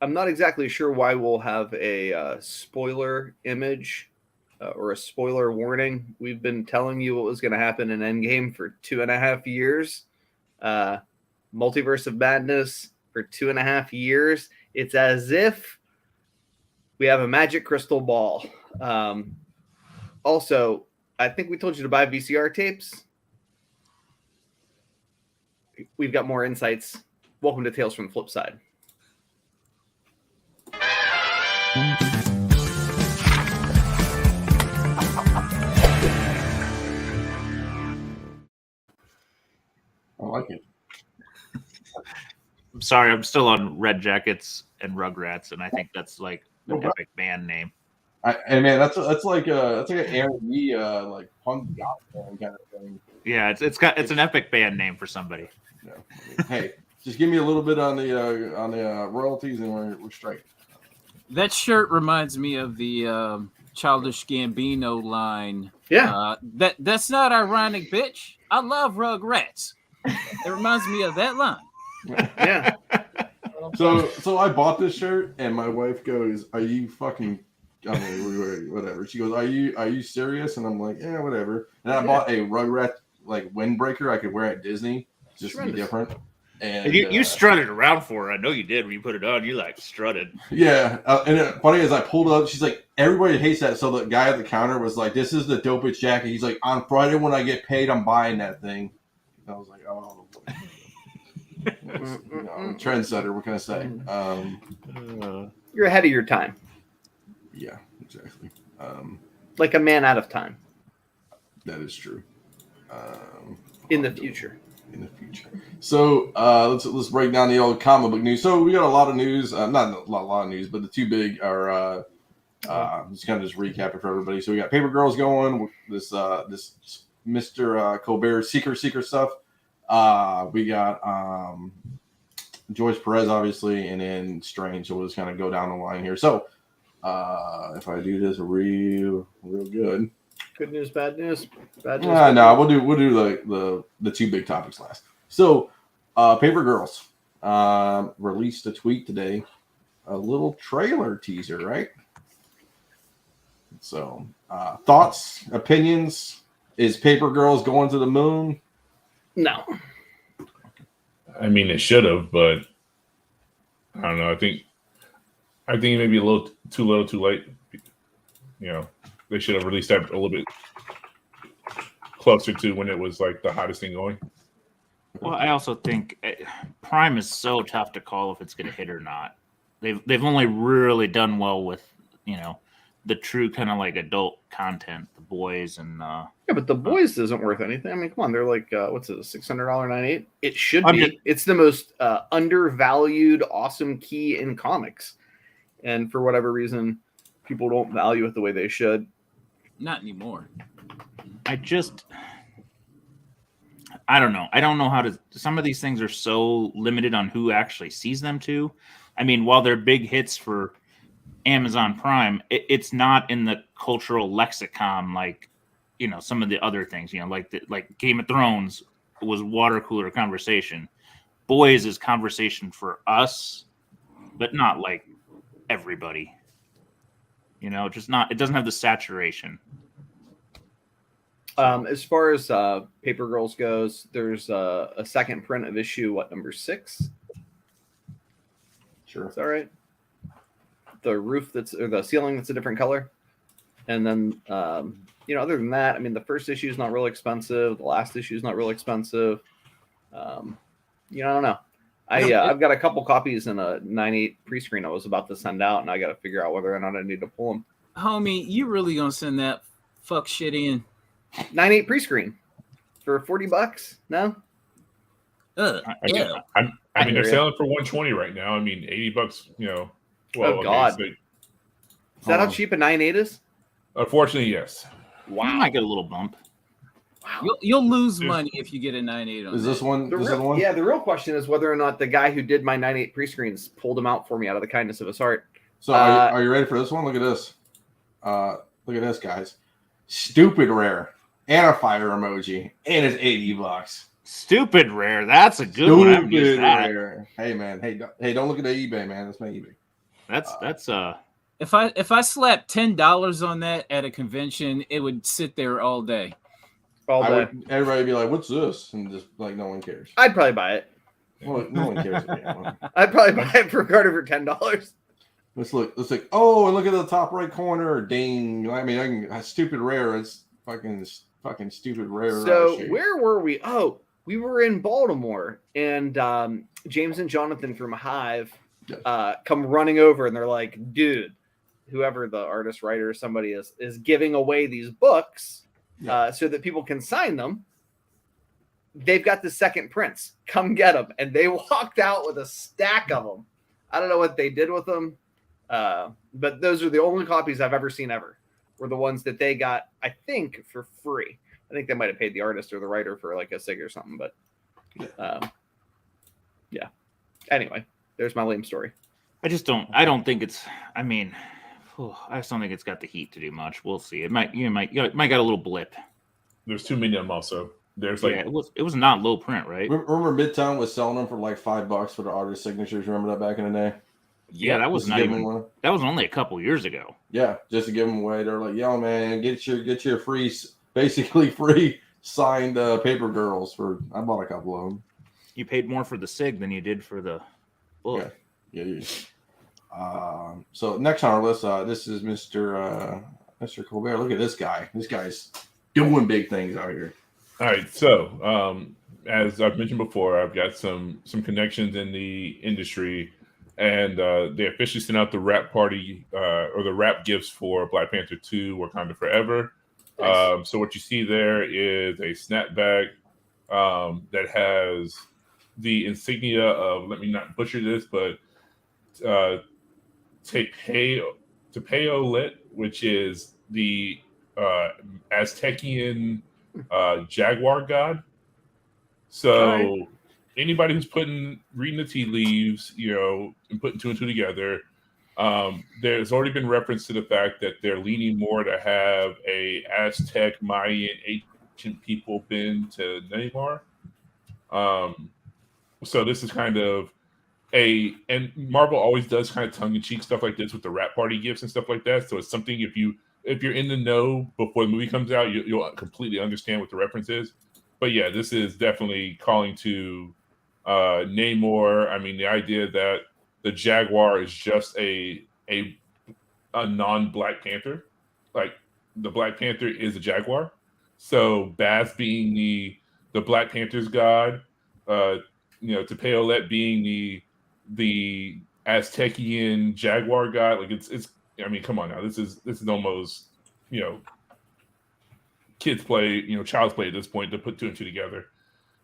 I'm not exactly sure why we'll have a spoiler image or a spoiler warning. We've been telling you what was going to happen in Endgame for 2.5 years. Multiverse of Madness for 2.5 years. It's as if we have a magic crystal ball. Also, I think we told you to buy VCR tapes. We've got more insights. Welcome to Tales from the Flipside. I like it. I'm sorry, I'm still on Red Jackets and Rugrats, and I think that's like an epic band name. And man, that's like an R&B like punk goth band kind of thing. Yeah, it's an epic band name for somebody. Yeah. I mean, hey, just give me a little bit on the royalties, and we're straight. That shirt reminds me of the Childish Gambino line. Yeah, that's not ironic, bitch. I love Rugrats. It reminds me of that line. Yeah. So I bought this shirt, and my wife goes, "Are you fucking?" I mean, whatever. She goes, "Are you serious?" And I'm like, "Yeah, whatever." And I bought a Rugrat like windbreaker I could wear at Disney just to be different. And you strutted around for her. I know you did when you put it on. You like strutted. Yeah, and funny as I pulled up, she's like, "Everybody hates that." So the guy at the counter was like, "This is the dopest jacket." He's like, "On Friday when I get paid, I'm buying that thing." And I was like, "Oh." Trendsetter, what can I say? You're ahead of your time. Yeah, exactly. Like a man out of time. That is true. In the future. So let's break down the old comic book news. So we got a lot of news. Not a lot of news, but the two big are just kind of just recap it for everybody. So we got Paper Girls going. This Mr. Colbert Seeker stuff. We got Joyce Perez, obviously, and then Strange. So we'll just kind of go down the line here. So if I do this real good. Good news, bad news. Bad news. No, we'll do the two big topics last. So Paper Girls released a tweet today, a little trailer teaser, right? So thoughts, opinions. Is Paper Girls going to the moon? No. I mean, it should have, but I don't know. I think it may be a little too late. You know, they should have released that a little bit closer to when it was like the hottest thing going. Well, I also think Prime is so tough to call if it's going to hit or not. They've only really done well with, you know, the true kind of like adult content, the boys and yeah, but the boys isn't worth anything. I mean, come on, they're like what's it, $600.98? It should be. It's the most undervalued awesome key in comics, and for whatever reason, people don't value it the way they should. Not anymore. I don't know. I don't know how to. Some of these things are so limited on who actually sees them too. I mean, while they're big hits for Amazon Prime, it's not in the cultural lexicon like, you know, some of the other things. You know, like Game of Thrones was water cooler conversation. Boys is conversation for us, but not like everybody. You know, just not. It doesn't have the saturation. As far as Paper Girls goes, there's a second print of issue, number 6? Sure. Is that right? The roof or the ceiling that's a different color. And then, you know, other than that, I mean, the first issue is not really expensive. The last issue is not really expensive. You know, I don't know. I've got a couple copies in a 9.8 pre-screen I was about to send out, and I got to figure out whether or not I need to pull them. Homie, you really gonna send that fuck shit in? 9.8 pre-screen for $40? No. I mean, they're selling for $120 right now. I mean, $80. You know. Well, oh God. Is that how cheap a 9.8 is? Unfortunately, yes. Wow. You might get a little bump. Wow. You'll lose money if you get a 9.8 on. Is this one? Yeah, the real question is whether or not the guy who did my 9.8 pre-screens pulled them out for me out of the kindness of his heart. So are you ready for this one? Look at this. Look at this, guys. Stupid rare and a fire emoji, and it's $80. Stupid rare. That's a good one. Stupid rare. Hey man. Hey, don't look at the eBay, man. That's my eBay. That's If I slapped $10 on that at a convention, it would sit there all day. All day. Everybody would be like, "What's this?" And just like, no one cares. I'd probably buy it. Well, no one cares. I'd probably buy it for Carter for $10. Let's look. Oh, and look at the top right corner. Dang! I mean, stupid rare. It's fucking stupid rare. So where were we? Oh, we were in Baltimore, and James and Jonathan from Hive come running over, and they're like, "Dude, whoever the artist, writer, somebody is giving away these books so that people can sign them. They've got the second prints. Come get them." And they walked out with a stack of them. I don't know what they did with them, but those are the only copies I've ever seen ever. Were the ones that they got, I think, for free. I think they might have paid the artist or the writer for like a SIG or something, but yeah. Anyway, there's my lame story. I don't think it's. I mean, I just don't think it's got the heat to do much. We'll see. It might got a little blip. There's too many of them also. There's like it was not low print, right? Remember Midtown was selling them for like $5 for the artist signatures. Remember that back in the day? Yeah, that was not even. That was only a couple years ago. Yeah, just to give them away. They're like, "Yo, man, get your free, basically free signed paper girls for." I bought a couple of them. You paid more for the SIG than you did for the book. Yeah. So next on our list, this is Mr. Colbert. Look at this guy. This guy's doing big things out here. All right, so as I've mentioned before, I've got some connections in the industry, and they officially sent out the wrap party or the wrap gifts for Black Panther 2: Wakanda Forever. Nice. So what you see there is a snapback that has the insignia of, let me not butcher this, but Tepeolet, which is the Aztecian jaguar god. So anybody who's reading the tea leaves, and putting two and two together, there's already been reference to the fact that they're leaning more to have a Aztec, Mayan, ancient people been to Neymar. So this is kind of and Marvel always does kind of tongue-in-cheek stuff like this with the wrap party gifts and stuff like that. So it's something if you're in the know before the movie comes out, you'll completely understand what the reference is. But yeah, this is definitely calling to Namor. I mean, the idea that the Jaguar is just a non-Black Panther, like the Black Panther is a Jaguar. So Baz being the Black Panther's god, Tepeolet being the Aztecian Jaguar god. Like it's. I mean, come on now. This is almost kids play, child's play at this point to put two and two together.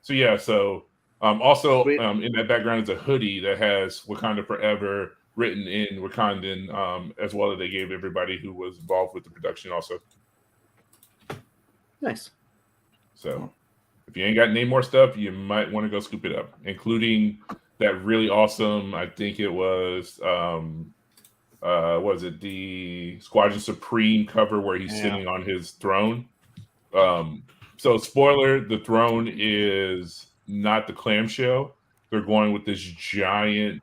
So yeah. So also in that background is a hoodie that has Wakanda Forever written in Wakandan, as well as they gave everybody who was involved with the production also. Nice. So if you ain't got any more stuff, you might want to go scoop it up, including that really awesome, I think it was was it the Squadron Supreme cover where he's sitting on his throne. So spoiler, the throne is not the clamshell. They're going with this giant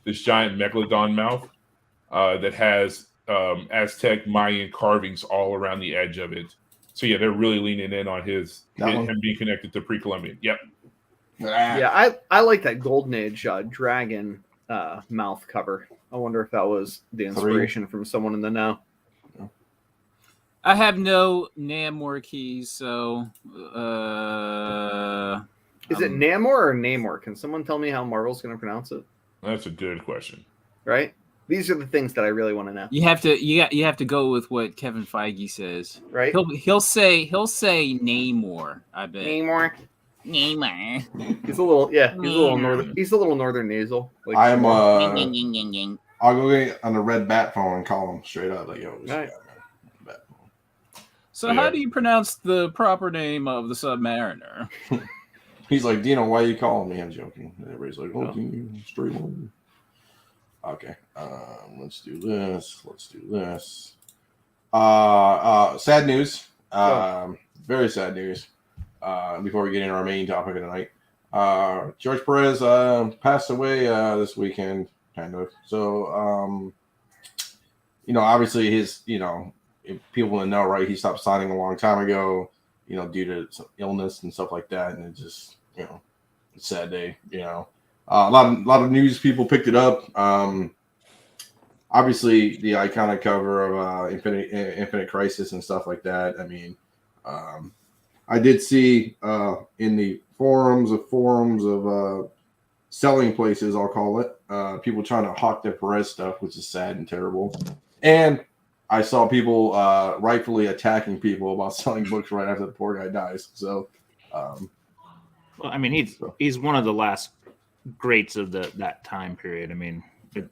this giant megalodon mouth that has Aztec Mayan carvings all around the edge of it. So yeah, they're really leaning in on him being connected to pre-Columbian. Yep. Yeah, I like that Golden Age dragon mouth cover. I wonder if that was the inspiration from someone in the know. I have no Namor keys, so is it Namor or Namor? Can someone tell me how Marvel's going to pronounce it? That's a good question. Right? These are the things that I really want to know. You have to go with what Kevin Feige says. Right? He'll say Namor, I bet. Namor. He's a little northern. He's a little northern nasal. Like, I'll go get on the red bat phone and call him straight up like, yo, right. So how do you pronounce the proper name of the Submariner? He's like, Dino, why are you calling me? I'm joking. And everybody's like, straight on. Okay. Let's do this. Sad news. Very sad news. Before we get into our main topic of the night. George Perez passed away this weekend, kind of. So, obviously his, if people know, right? He stopped signing a long time ago, due to some illness and stuff like that, and it just, it's a sad day. A lot of news people picked it up. Obviously, the iconic cover of Infinite Crisis and stuff like that. I mean, I did see in the forums of selling places, I'll call it, people trying to hawk their Perez stuff, which is sad and terrible. And I saw people rightfully attacking people about selling books right after the poor guy dies. So, well, I mean, he's one of the last greats of that time period. I mean,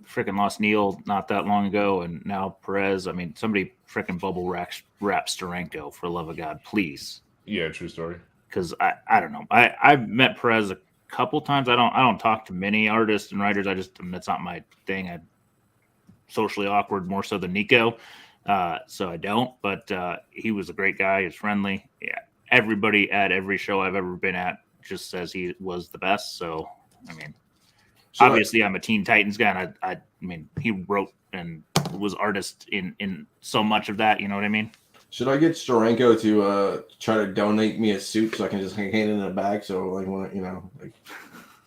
freaking lost Neil not that long ago, and now Perez. I mean, somebody freaking bubble wrap Steranko, for the love of God, please. Yeah, true story. Because I don't know. I've met Perez a couple times. I don't talk to many artists and writers. That's not my thing. I'm socially awkward more so than Nico, so I don't. But he was a great guy. He's friendly. Yeah, everybody at every show I've ever been at just says he was the best. So I mean, obviously I'm a Teen Titans guy, and I mean he wrote and was artist in so much of that. You know what I mean? Should I get Steranko to try to donate me a suit so I can just hand it in a bag? So like when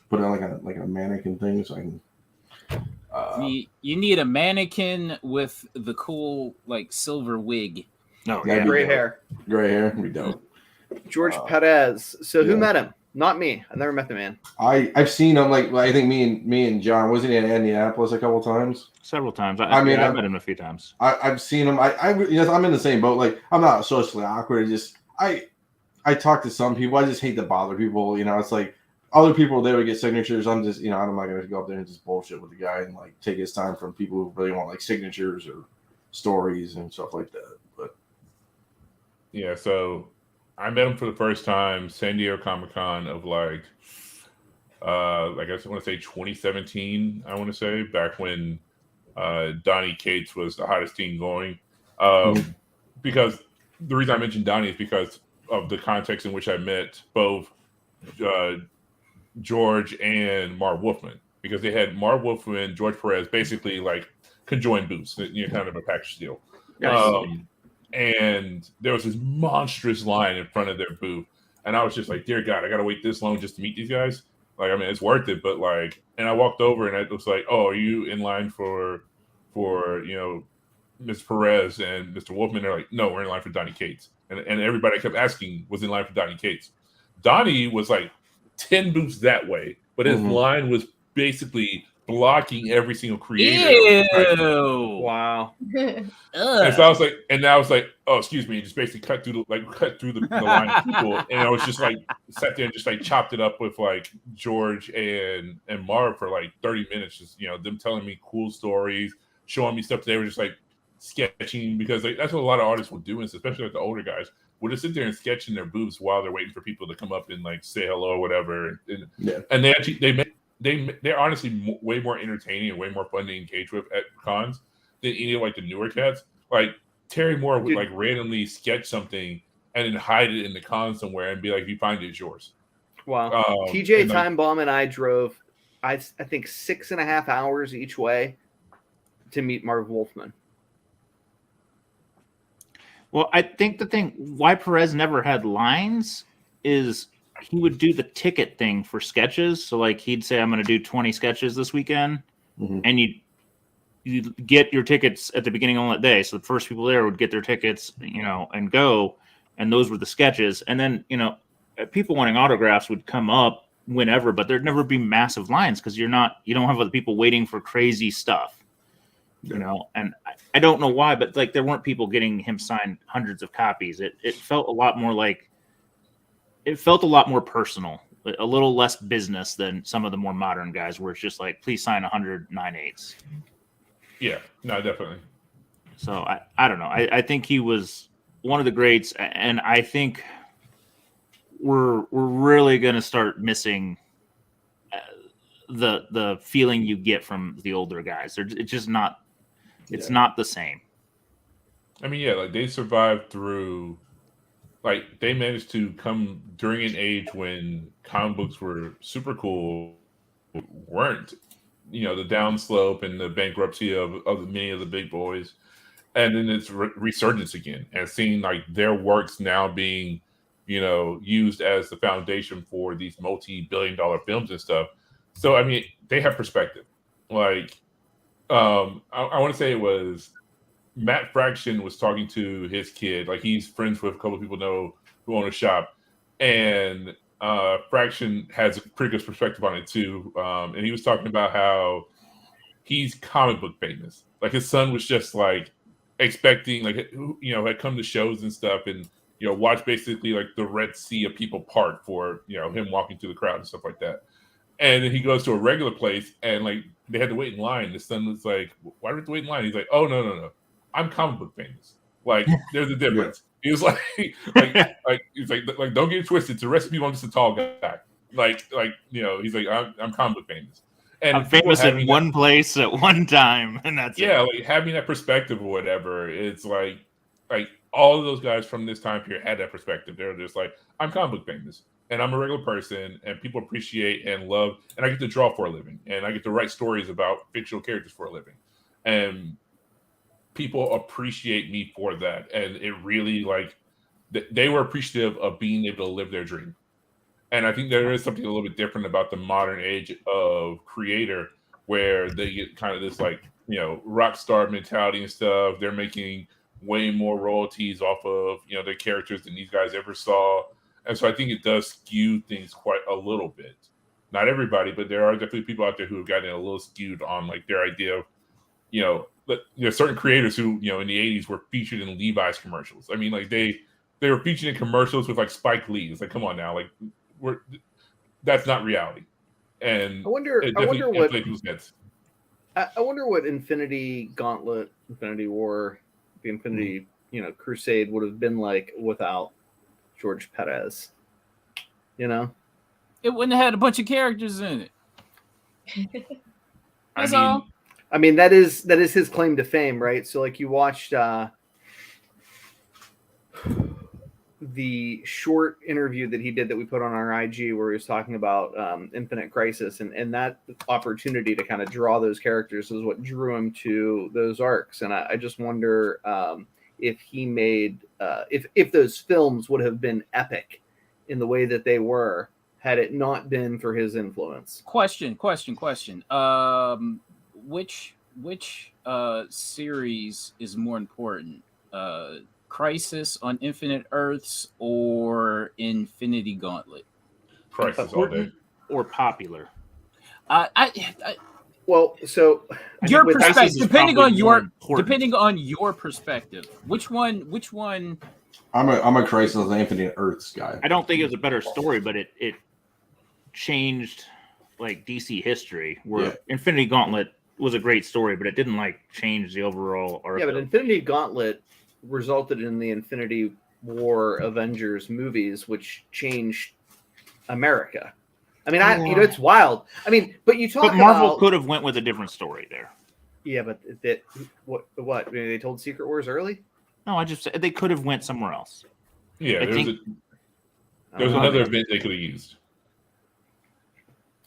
put it on like a mannequin thing so I can. You need a mannequin with the cool like silver wig. No, Yeah, Gray hair. Gray hair, we don't. George Perez. So who yeah. met him? Not me. I never met the man. I've seen him, like I think me and John, wasn't he in Indianapolis a couple times? Several times. I mean, I've met him a few times. I've seen him. I'm in the same boat. Like I'm not socially awkward. I talk to some people. I just hate to bother people. It's like other people, they would get signatures. I'm just I'm not gonna go up there and just bullshit with the guy and like take his time from people who really want like signatures or stories and stuff like that. But yeah, so I met him for the first time San Diego Comic-Con of I guess I want to say 2017. I want to say back when Donnie Cates was the hottest team going. Because the reason I mentioned Donnie is because of the context in which I met both George and Marv Wolfman, because they had Marv Wolfman, George Perez, basically like conjoined booths, kind of a package deal. And there was this monstrous line in front of their booth, and I was just like, dear God, I gotta wait this long just to meet these guys. Like, I mean, it's worth it, but like, and I walked over and I was like, oh, are you in line for Mr. Perez and Mr. Wolfman? They're like, no, we're in line for Donnie Cates. And everybody kept asking was in line for Donnie Cates. Donnie was like 10 booths that way, but his line was basically blocking every single creator. Ew. Wow. And so I was like, oh, excuse me, and just basically cut through the line of people. And I was just like sat there and just like chopped it up with like George and Marv for like 30 minutes, just them telling me cool stories, showing me stuff that they were just like sketching, because like, that's what a lot of artists will do, especially like the older guys would just sit there and sketch in their booths while they're waiting for people to come up and like say hello or whatever. And they actually they're honestly way more entertaining and way more fun to engage with at cons than any of like the newer cats. Like Terry Moore would like randomly sketch something and then hide it in the con somewhere and be like, if you find it, it's yours. Wow. TJ Time Bomb and I drove, I think 6.5 hours each way to meet Marv Wolfman. Well, I think the thing why Perez never had lines is he would do the ticket thing for sketches. So like he'd say, I'm going to do 20 sketches this weekend. And you get your tickets at the beginning of that day. So the first people there would get their tickets, and go. And those were the sketches. And then, people wanting autographs would come up whenever, but there'd never be massive lines because you don't have other people waiting for crazy stuff. And I don't know why, but like there weren't people getting him signed hundreds of copies. It felt a lot more personal, a little less business than some of the more modern guys where it's just like, please sign 109.8s. Yeah, no, definitely. So I don't know. I think he was one of the greats, and I think we're really going to start missing the feeling you get from the older guys. It's just not. It's not the same. I mean, yeah, like they survived through like they managed to come during an age when comic books were super cool, weren't, the downslope and the bankruptcy of many of the big boys, and then it's resurgence again, and seeing like their works now being, used as the foundation for these multi-billion-dollar films and stuff. So I mean, they have perspective. Like, I want to say it was Matt Fraction was talking to his kid. Like he's friends with a couple of people know who own a shop, and Fraction has a pretty good perspective on it too. And he was talking about how he's comic book famous. Like his son was just like expecting, like had come to shows and stuff, and watch basically like the Red Sea of people part for him walking through the crowd and stuff like that. And then he goes to a regular place, and like they had to wait in line. The son was like, "Why do we have to wait in line?" He's like, "Oh no, I'm comic book famous. Like there's a difference." He was like, he's like, "Don't get it twisted. It's a recipe. I'm just a tall guy. He's like, I'm comic book famous." And I'm famous in one place at one time, and that's it. Like having that perspective or whatever. It's like all of those guys from this time period had that perspective. They're just like, I'm comic book famous, and I'm a regular person, and people appreciate and love, and I get to draw for a living, and I get to write stories about fictional characters for a living, and people appreciate me for that. And it really they were appreciative of being able to live their dream. And I think there is something a little bit different about the modern age of creator, where they get kind of this rock star mentality and stuff. They're making way more royalties off of their characters than these guys ever saw. And so I think it does skew things quite a little bit. Not everybody, but there are definitely people out there who have gotten a little skewed on like their idea of certain creators who in the 80s were featured in Levi's commercials. I mean, like they were featured in commercials with like Spike Lee. It's like, come on now, like that's not reality. And I wonder what Infinity Gauntlet, Infinity War, the Infinity Crusade would have been like without George Perez. It wouldn't have had a bunch of characters in it. That's all. I mean that is his claim to fame, right? So like you watched the short interview that he did that we put on our IG where he was talking about Infinite Crisis, and that opportunity to kind of draw those characters is what drew him to those arcs. And I just wonder if he made if those films would have been epic in the way that they were had it not been for his influence. Question. Which series is more important? Crisis on Infinite Earths or Infinity Gauntlet? Crisis all day. Or popular. Well, so your perspective, depending on your perspective, which one? I'm a Crisis on Infinite Earths guy. I don't think it was a better story, but it changed like DC history. Where Infinity Gauntlet was a great story, but it didn't like change the overall arc. Yeah, but Infinity Gauntlet resulted in the Infinity War Avengers movies, which changed America. I mean, it's wild. I mean, but Marvel could have went with a different story there. Yeah, but what? I mean, they told Secret Wars early? No, I just said they could have went somewhere else. Yeah, there's another event they could have used.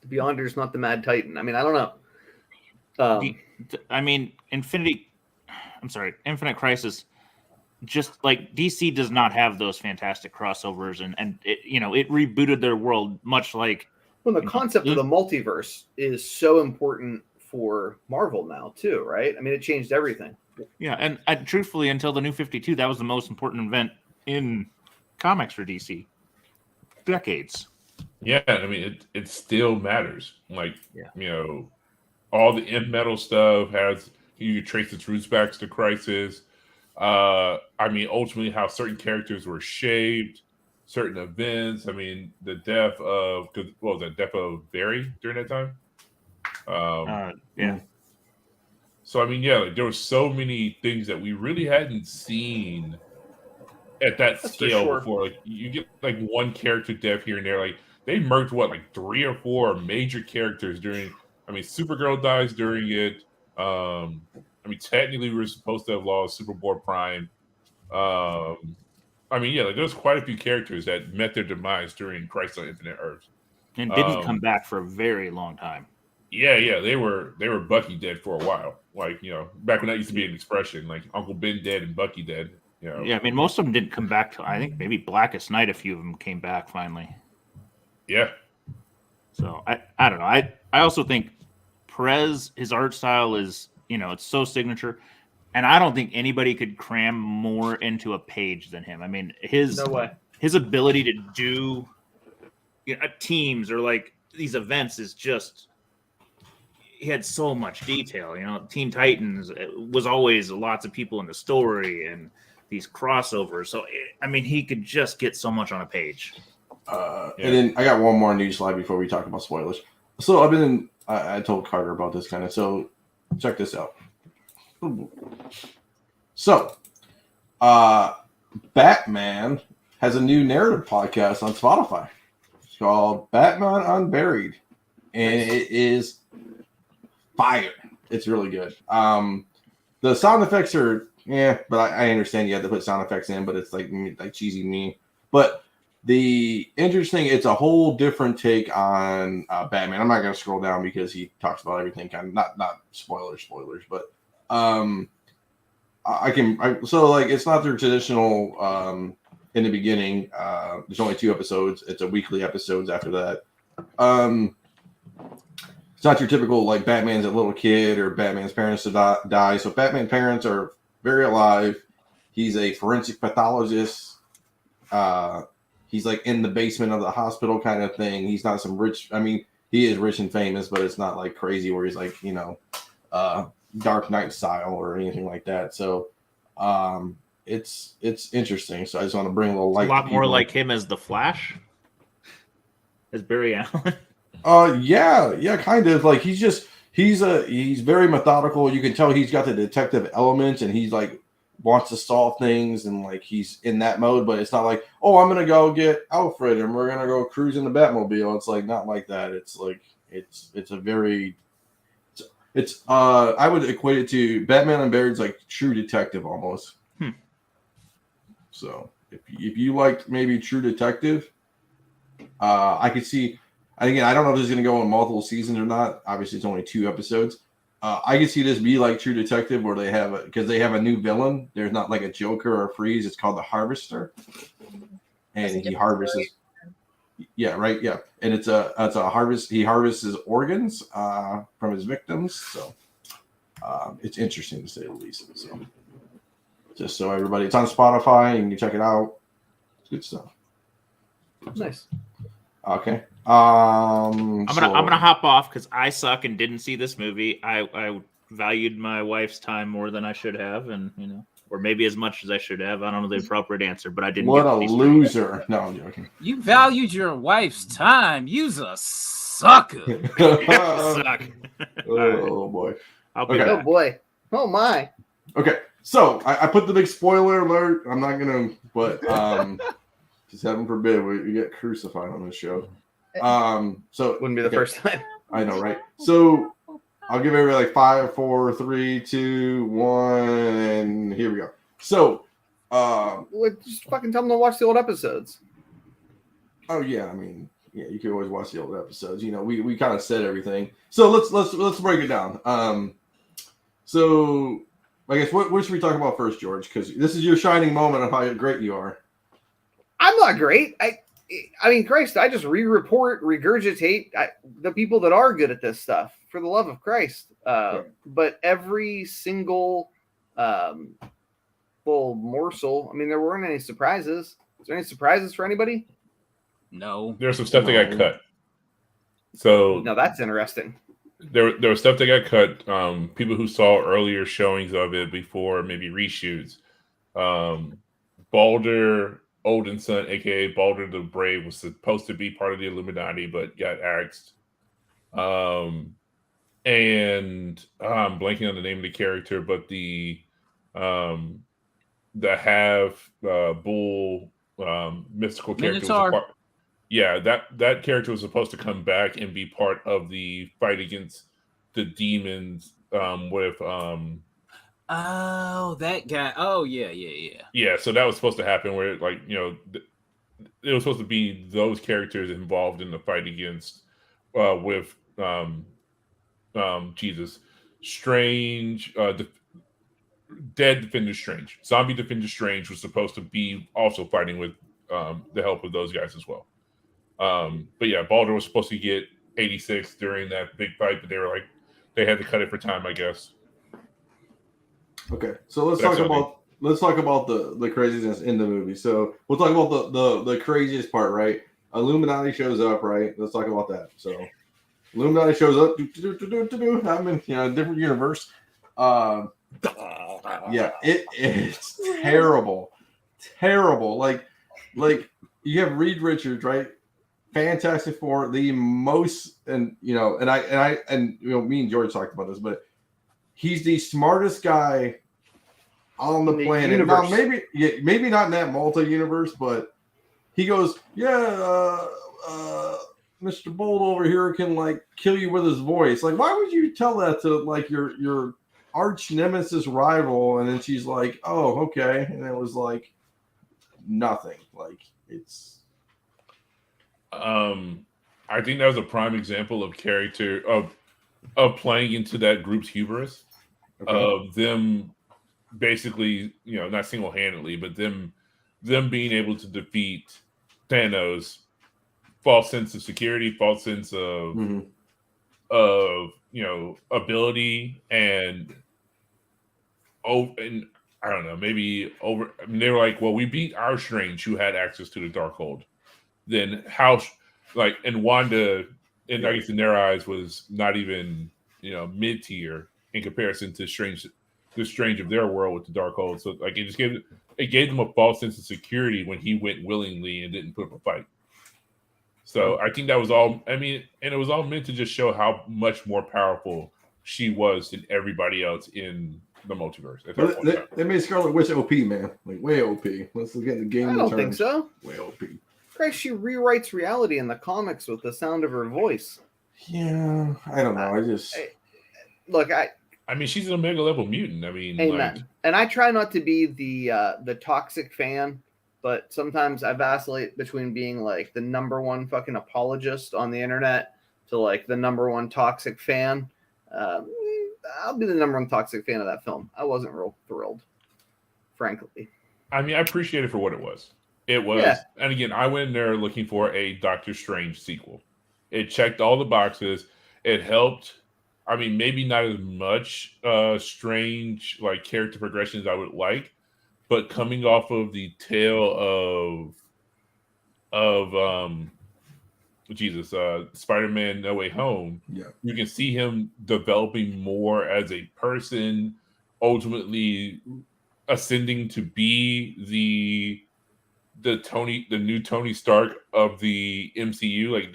The Beyonder's not the Mad Titan. I mean, I don't know. Infinite Crisis. Just like DC does not have those fantastic crossovers, and it rebooted their world much like. Well, the concept of the multiverse is so important for Marvel now too, right? I mean, it changed everything. Yeah, and truthfully, until the New 52, that was the most important event in comics for DC. Decades. Yeah, I mean, it still matters. Like, all the Imp Metal stuff has you trace its roots back to Crisis. I mean, ultimately, how certain characters were shaped, certain events. I mean, the death of Barry during that time. Yeah. So I mean, like, there were so many things that we really hadn't seen at that scale before. Like, you get like one character death here and there. Like, they murked like 3 or 4 major characters during. I mean, Supergirl dies during it. I mean, technically, we were supposed to have lost Superboy Prime. I mean, yeah, like there's quite a few characters that met their demise during Crisis on Infinite Earths. And didn't come back for a very long time. Yeah, they were Bucky dead for a while. Like, back when that used to be an expression, like Uncle Ben dead and Bucky dead. Yeah, I mean, most of them didn't come back till I think maybe Blackest Night. A few of them came back finally. Yeah. So I don't know. I also think Perez, his art style is, it's so signature, and I don't think anybody could cram more into a page than him. I mean, his ability to do teams or like these events is just. He had so much detail, Teen Titans was always lots of people in the story and these crossovers. So, I mean, he could just get so much on a page. And then I got one more news slide before we talk about spoilers. So I told Carter about this kind of, so check this out. So, Batman has a new narrative podcast on Spotify. It's called Batman Unburied. And it is fire. It's really good. The sound effects are but I understand you have to put sound effects in, but it's like cheesy me. But the interesting, it's a whole different take on Batman. I'm not going to scroll down because he talks about everything, kind of not spoilers, but so it's not their traditional in the beginning. There's only 2 episodes. It's a weekly episodes after that. It's not your typical like Batman's a little kid or Batman's parents die. So Batman parents are very alive. He's a forensic pathologist. He's like in the basement of the hospital kind of thing. He's not some rich. I mean, he is rich and famous, but it's not like crazy where he's like Dark Knight style or anything like that. So it's interesting. So I just want to bring a little light. A lot more like him as the Flash, as Barry Allen. Yeah, kind of. Like he's very methodical. You can tell he's got the detective element, and he's like wants to solve things, and like he's in that mode. But it's not like, oh, I'm gonna go get Alfred, and we're gonna go cruise in the Batmobile. It's like not like that. It's like it's a very I would equate it to Batman Unburied's like True Detective almost. So if you liked maybe True Detective, I could see. And again, I don't know if this is going to go in multiple seasons or not. Obviously, it's only 2 episodes. I can see this be like True Detective, where they have a new villain. There's not like a Joker or a Freeze. It's called the Harvester, and he harvests. Yeah, right. Yeah, and it's a harvest. He harvests his organs from his victims. So it's interesting to say the least. So just so everybody, it's on Spotify and you can check it out. It's good stuff. Nice. Okay. I'm gonna hop off because I suck and didn't see this movie. I valued my wife's time more than I should have, and or maybe as much as I should have. I don't know the appropriate answer, but I didn't. What a loser! No, I'm joking. You valued your wife's time. You's a sucker. Suck. Oh boy. I'll be Okay. back. Oh boy. Oh my. Okay. So I put the big spoiler alert. I'm not gonna, but just heaven forbid we get crucified on this show. So Wouldn't be the first time. I know, right? So I'll give everybody like 5, 4, 3, 2, 1, and here we go. So, Just fucking tell them to watch the old episodes. oh yeah, I mean, yeah, you can always watch the old episodes. We kind of said everything. So let's break it down. So I guess what should we talk about first, George? Because this is your shining moment of how great you are. I'm not great. I mean, Christ, I just regurgitate the people that are good at this stuff for the love of Christ. But every single morsel, I mean, there weren't any surprises. Is there any surprises for anybody? No. There's some stuff that got cut. So No, that's interesting. there was stuff that got cut. People who saw earlier showings of it before maybe reshoots. Balder Oldenson, aka Balder the Brave, was supposed to be part of the Illuminati, but got axed. And I'm blanking on the name of the character, but the half bull mystical character Minotaur. that character was supposed to come back and be part of the fight against the demons with Oh, that guy. Oh, yeah. Yeah, so that was supposed to happen where, like, it was supposed to be those characters involved in the fight against with Jesus, Strange, Dead Defender Strange, Zombie Defender Strange was supposed to be also fighting with the help of those guys as well. But yeah, Baldur was supposed to get 86 during that big fight, but they had to cut it for time, I guess. Okay, so let's That's talk about the craziness in the movie. So we'll talk about the craziest part, right? Illuminati shows up, right? Let's talk about that. So Illuminati shows up. I'm in a different universe. Yeah, it's terrible. Like you have Reed Richards, right? Fantastic Four, the most, and me and George talked about this, but he's the smartest guy on the planet. Now, maybe not in that multi-universe, but he goes, Mr. Bolt over here can like kill you with his voice. Like, why would you tell that to like your arch nemesis rival? And then she's like, oh, okay. And it was like nothing. Like it's. I think that was a prime example of character of playing into that group's hubris, of them basically, not single-handedly, but them being able to defeat Thanos. False sense of security, false sense of ability, and I don't know, maybe over. I mean, they were like, well, we beat our Strange, who had access to the Darkhold. Then how, and Wanda, and I guess in their eyes, was not even mid tier in comparison to the Strange of their world with the Darkhold. So like it gave them a false sense of security when he went willingly and didn't put up a fight. So I think that was all. I mean, and it was all meant to just show how much more powerful she was than everybody else in the multiverse. They made Scarlet Witch OP, man. Like way OP. Let's look at the game. I don't think so. Way OP. Christ, she rewrites reality in the comics with the sound of her voice. Yeah, I don't know. I mean, she's an Omega level mutant. I mean, amen. And I try not to be the toxic fan, but sometimes I vacillate between being like the number one fucking apologist on the internet to like the number one toxic fan. I'll be the number one toxic fan of that film. I wasn't real thrilled, frankly. I mean, I appreciate it for what it was. It was, and again, I went in there looking for a Doctor Strange sequel. It checked all the boxes. It helped. I mean, maybe not as much Strange like character progression as I would like, but coming off of the tail of Spider-Man No Way Home, you can see him developing more as a person, ultimately ascending to be the new Tony Stark of the MCU. Like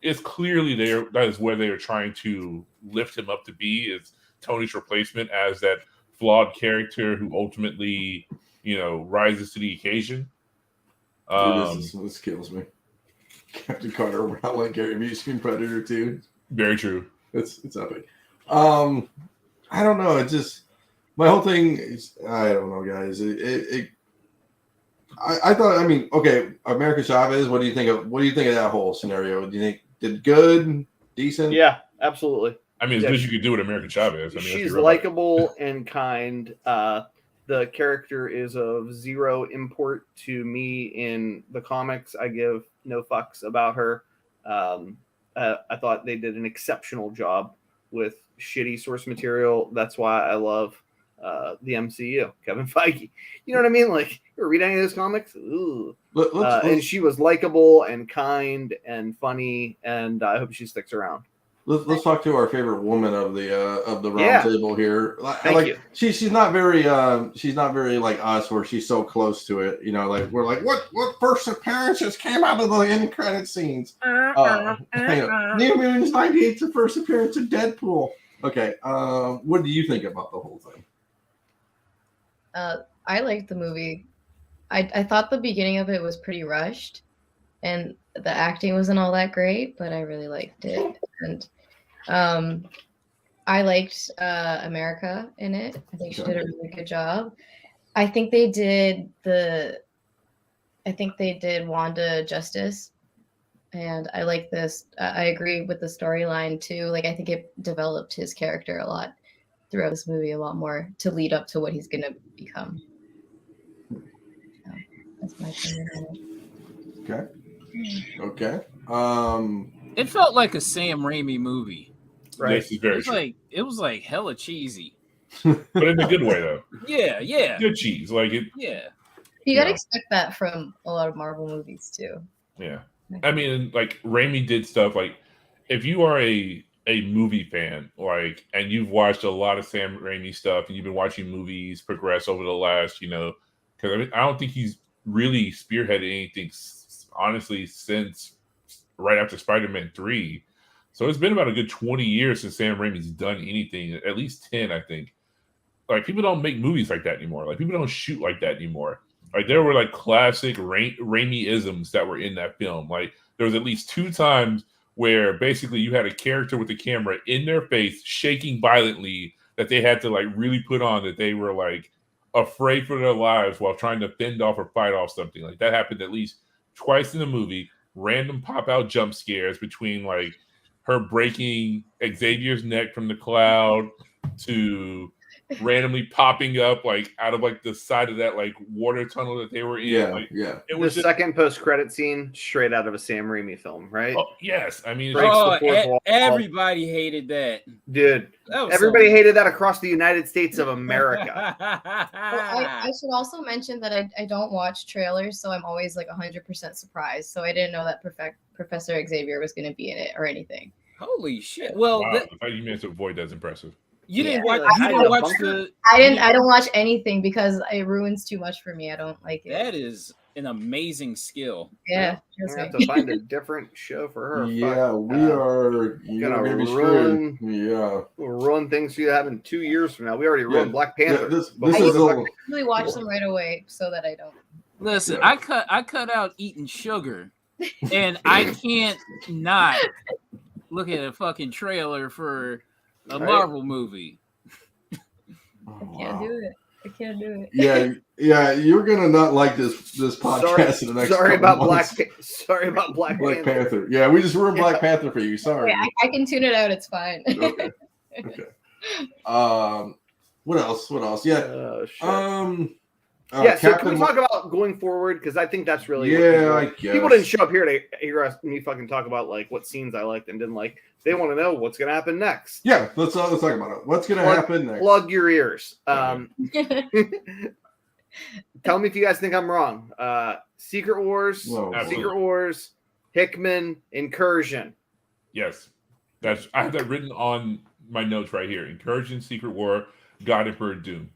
it's clearly that is where they are trying to lift him up to be, is Tony's replacement as that flawed character who ultimately, rises to the occasion. This kills me. Captain Carter around like Gary Busey Predator 2. Very true. It's epic. I don't know. It just my whole thing is I don't know, guys. I thought. I mean, okay, America Chavez. What do you think of that whole scenario? Do you think did good, decent? Yeah, absolutely. I mean, as good as you could do with America Chavez. I mean, she's likable and kind. The character is of zero import to me in the comics. I give no fucks about her. I thought they did an exceptional job with shitty source material. That's why I love the MCU, Kevin Feige. You know what I mean? Like, you read any of those comics? Ooh. And she was likable and kind and funny, and I hope she sticks around. Let's talk to our favorite woman of the round table here. Thank you. She's not very like us where she's so close to it. Like we're like what first appearances came out of the end credit scenes. New Mutants 98's the first appearance of Deadpool. Okay, what do you think about the whole thing? I liked the movie. I thought the beginning of it was pretty rushed, and the acting wasn't all that great, but I really liked it. And I liked America in it. I think she did a really good job. I think they did Wanda justice, and I like this. I agree with the storyline too. Like I think it developed his character a lot throughout this movie, a lot more to lead up to what he's gonna become. So, that's my opinion on it. Okay. It felt like a Sam Raimi movie. Right. This is very true. It was like hella cheesy. But in a good way, though. Yeah. Good cheese. Like it. Yeah. You gotta Yeah. expect that from a lot of Marvel movies too. Yeah. I mean, like Raimi did stuff like if you are a movie fan, like, and you've watched a lot of Sam Raimi stuff and you've been watching movies progress over the last, because I mean, I don't think he's really spearheaded anything, honestly, since right after Spider-Man 3. So it's been about a good 20 years since Sam Raimi's done anything, at least 10, I think. Like, people don't make movies like that anymore. Like, people don't shoot like that anymore. Like, there were, like, classic Raimi-isms that were in that film. Like, there was at least 2 times where basically you had a character with the camera in their face shaking violently that they had to, like, really put on that they were, like, afraid for their lives while trying to fend off or fight off something. Like, that happened at least twice in the movie. Random pop-out jump scares between, like, her breaking Xavier's neck from the cloud to randomly popping up like out of like the side of that like water tunnel that they were in. Yeah, like, yeah. It was the second post-credit scene straight out of a Sam Raimi film, right? Oh, yes, I mean, it's Breaks like, the fourth wall. Everybody hated that. Dude, That was everybody hated that across the United States of America. Well, I should also mention that I don't watch trailers, so I'm always like 100% surprised. So I didn't know that Professor Xavier was going to be in it or anything. Holy shit! Well, wow, the fact you managed to avoid that's impressive. you didn't Yeah, watch. like, You I didn't had a watch bunker. I don't watch anything because it ruins too much for me. I don't like it. That is an amazing skill. Yeah, We're trust gonna have me. to find a different show for her. Yeah, Fuck. we are gonna be ruin- screwed. Yeah. We'll ruin things for you happen 2 years from now. We already ruined Black Panther. this before is the a fucking- Really watch them right away so that I don't. Listen, Yeah. I cut out eating sugar, and I can't not look at a fucking trailer for a Right. Marvel movie. Oh, I can't do it. I can't do it. Yeah, you're gonna not like this podcast in the next sorry couple about months. Sorry about Black Black Panther. Panther. Yeah, we just ruined Black Yeah. Panther for you. Sorry. Okay, I can tune it out. It's fine. Okay. What else? Yeah. Oh, shit. Yeah. So can we talk about going forward? Because I think that's really what Yeah, I guess. people didn't show up here to hear me fucking talk about like what scenes I liked and didn't like. They want to know what's gonna happen next. Yeah, let's talk about it. What's gonna happen next? Plug your ears. Okay. Tell me if you guys think I'm wrong. Secret Wars, Whoa. Secret Wars, Hickman, Incursion. Yes, I have that written on my notes right here. Incursion, Secret War, God Emperor Doom.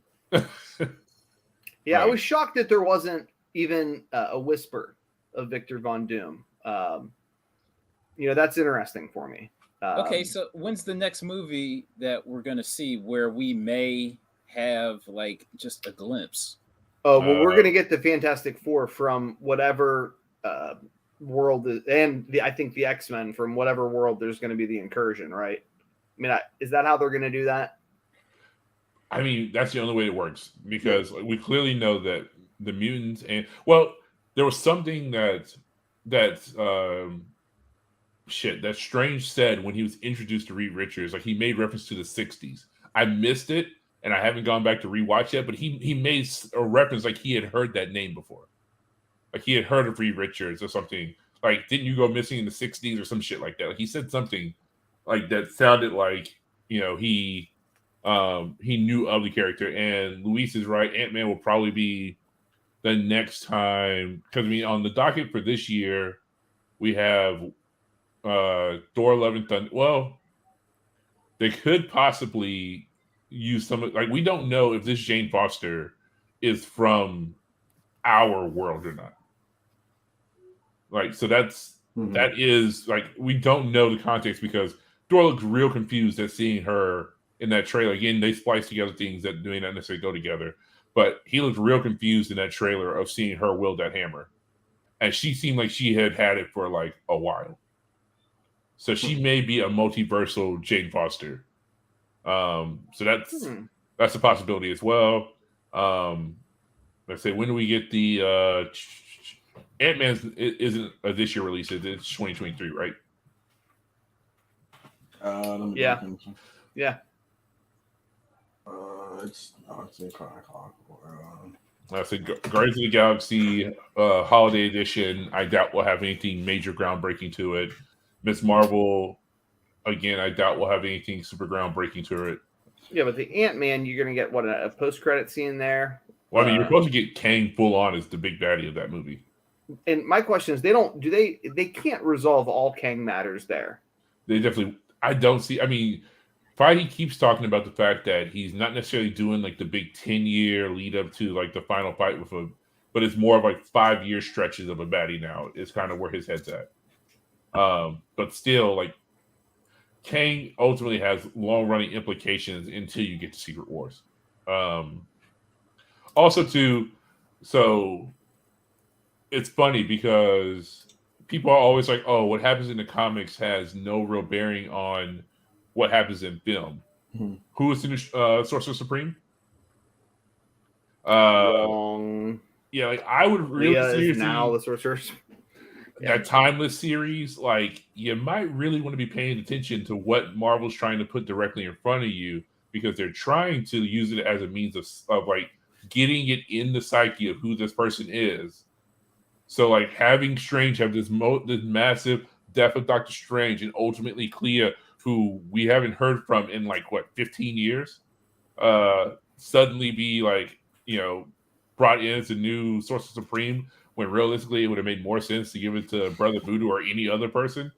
Yeah, I Right. was shocked that there wasn't even a whisper of Victor Von Doom. That's interesting for me. Okay, so when's the next movie that we're gonna see where we may have like just a glimpse? Oh, well, we're going to get the Fantastic Four from whatever world, I think the X-Men from whatever world there's going to be the Incursion, right? I mean, is that how they're going to do that? I mean, that's the only way it works because we clearly know that the mutants there was something that Strange said when he was introduced to Reed Richards. Like he made reference to the 60s. I missed it and I haven't gone back to rewatch yet, but he made a reference like he had heard that name before. Like he had heard of Reed Richards or something. Like, didn't you go missing in the 60s or some shit like that? Like he said something like that sounded like, he knew of the character. And Luis is right. Ant-Man will probably be the next time. Because, I mean, on the docket for this year, we have Thor: Love and Thunder. Well, they could possibly use some... Like, we don't know if this Jane Foster is from our world or not. Like, so that is, like, we don't know the context because Thor looks real confused at seeing her in that trailer. Again, they splice together things that do not necessarily go together. But he looked real confused in that trailer of seeing her wield that hammer. And she seemed like she had it for, like, a while. So she may be a multiversal Jane Foster. So that's a possibility as well. Let's say, when do we get the Ant-Man's isn't a this year release, it's 2023, right? Let me Yeah. look. Yeah. It's 8 o'clock. I said Guardians of the Galaxy Holiday Edition. I doubt we'll have anything major groundbreaking to it. Miss Marvel, again, I doubt we'll have anything super groundbreaking to it. Yeah, but the Ant-Man, you're gonna get a post-credit scene there. Well, I mean, you're supposed to get Kang full on as the big baddie of that movie. And my question is, they can't resolve all Kang matters there. They definitely. I don't see. I mean, Feige keeps talking about the fact that he's not necessarily doing like the big 10-year lead up to like the final fight with him, but it's more of like 5-year stretches of a baddie now. Is kind of where his head's at. But still, like, Kang ultimately has long-running implications until you get to Secret Wars. Also, too, so it's funny because people are always like, "Oh, what happens in the comics has no real bearing on what happens in film." Hmm. Who is the new Sorcerer Supreme? Long. Yeah, like I would really Leah is seriously now the Sorcerer's. that Timeless series, like, you might really want to be paying attention to what Marvel's trying to put directly in front of you, because they're trying to use it as a means of like getting it in the psyche of who this person is. So like having Strange have this massive death of Doctor Strange, and ultimately Clea, who we haven't heard from in like 15 years, suddenly be like, brought in as a new Sorcerer Supreme, when realistically it would have made more sense to give it to Brother Voodoo or any other person.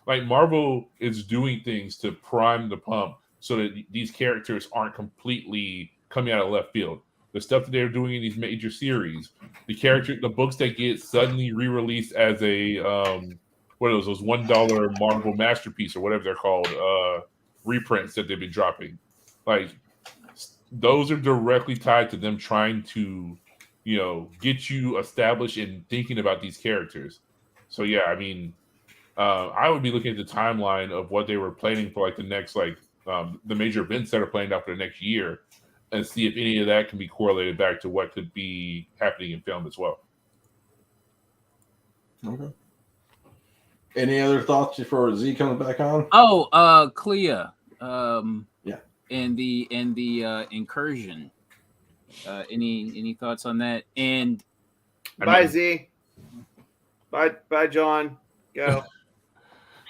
Like, Marvel is doing things to prime the pump so that these characters aren't completely coming out of left field. The stuff that they're doing in these major series, the books that get suddenly re-released as a what are those $1 Marvel masterpiece or whatever they're called, reprints that they've been dropping. Like, those are directly tied to them trying to, get you established in thinking about these characters. So yeah, I mean, I would be looking at the timeline of what they were planning for, like the next, the major events that are planned out for the next year, and see if any of that can be correlated back to what could be happening in film as well. Okay. Any other thoughts before Z comes back on? Oh, Clea. Yeah. And the incursion. Any thoughts on that? And Bye, Z. Bye, John. Go.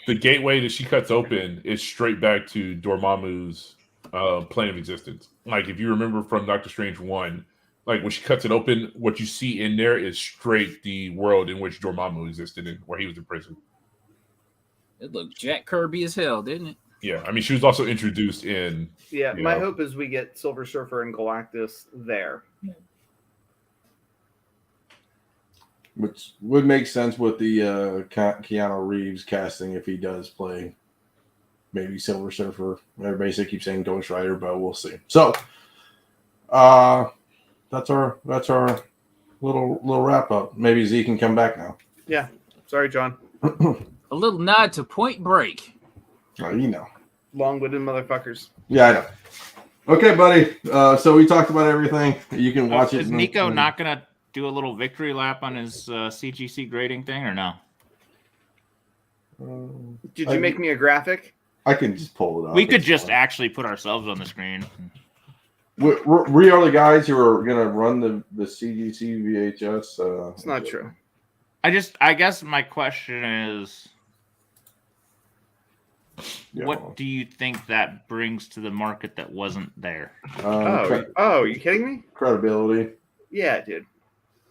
The gateway that she cuts open is straight back to Dormammu's plane of existence. Like, if you remember from Doctor Strange 1, like when she cuts it open, what you see in there is straight the world in which Dormammu existed in, where he was in prison. it looked Jack Kirby as hell, didn't it? Yeah, I mean, she was also introduced in. Yeah, my hope is we get Silver Surfer and Galactus there. Which would make sense with the Keanu Reeves casting if he does play maybe Silver Surfer. Everybody keeps saying Ghost Rider, but we'll see. So, that's our little wrap up. Maybe Z can come back now. Yeah, sorry, John. A little nod to Point Break. Oh, Long-winded motherfuckers. Yeah, I know. Okay, buddy. So we talked about everything. You can watch it. Is Nico not going to do a little victory lap on his CGC grading thing, or no? Did you make me a graphic? I can just pull it up. We could just actually put ourselves on the screen. We are the guys who are going to run the CGC VHS. It's not true. I guess my question is, what do you think that brings to the market that wasn't there? Are you kidding me? Credibility. Yeah, dude.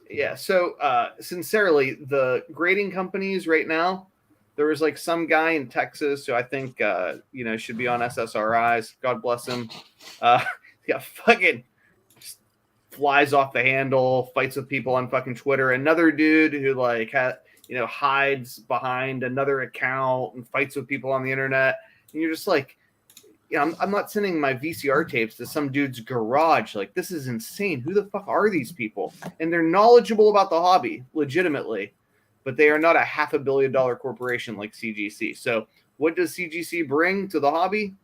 Yeah, so sincerely, the grading companies right now, there was like some guy in Texas who I think should be on SSRIs. God bless him. Yeah, fucking flies off the handle, fights with people on fucking Twitter. Another dude who hides behind another account and fights with people on the internet. And you're just like, I'm not sending my VCR tapes to some dude's garage. Like, this is insane. Who the fuck are these people? And they're knowledgeable about the hobby, legitimately, but they are not a $500 million corporation like CGC. So what does CGC bring to the hobby?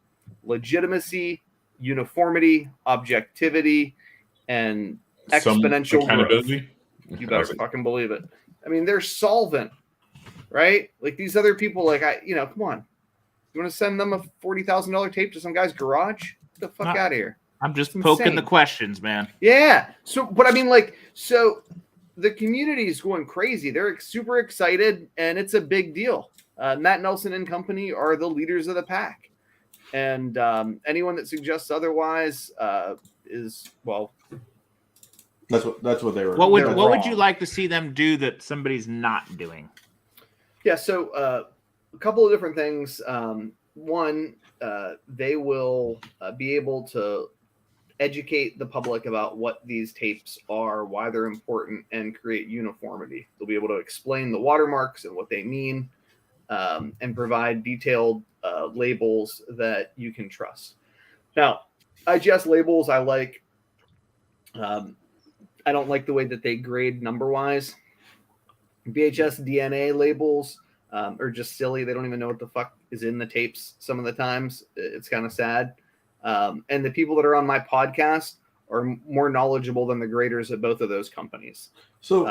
legitimacy, uniformity, objectivity, and Some exponential growth. accountability. You better fucking believe it. I mean, they're solvent, right? Like these other people, like come on. You want to send them a $40,000 tape to some guy's garage? Get the fuck out of here. I'm just It's poking insane. the questions, man. Yeah. So, but I mean, so the community is going crazy. They're super excited, and it's a big deal. Matt Nelson and company are the leaders of the pack, and anyone that suggests otherwise is That's what they were. What would wrong. you like to see them do that somebody's not doing? Yeah. So a couple of different things. One, they will be able to educate the public about what these tapes are, why they're important, and create uniformity. They'll be able to explain the watermarks and what they mean, and provide detailed labels that you can trust. Now, IGS labels I like. I don't like the way that they grade number-wise. VHS DNA labels are just silly. They don't even know what the fuck is in the tapes some of the times. It's kind of sad. And the people that are on my podcast are more knowledgeable than the graders at both of those companies. So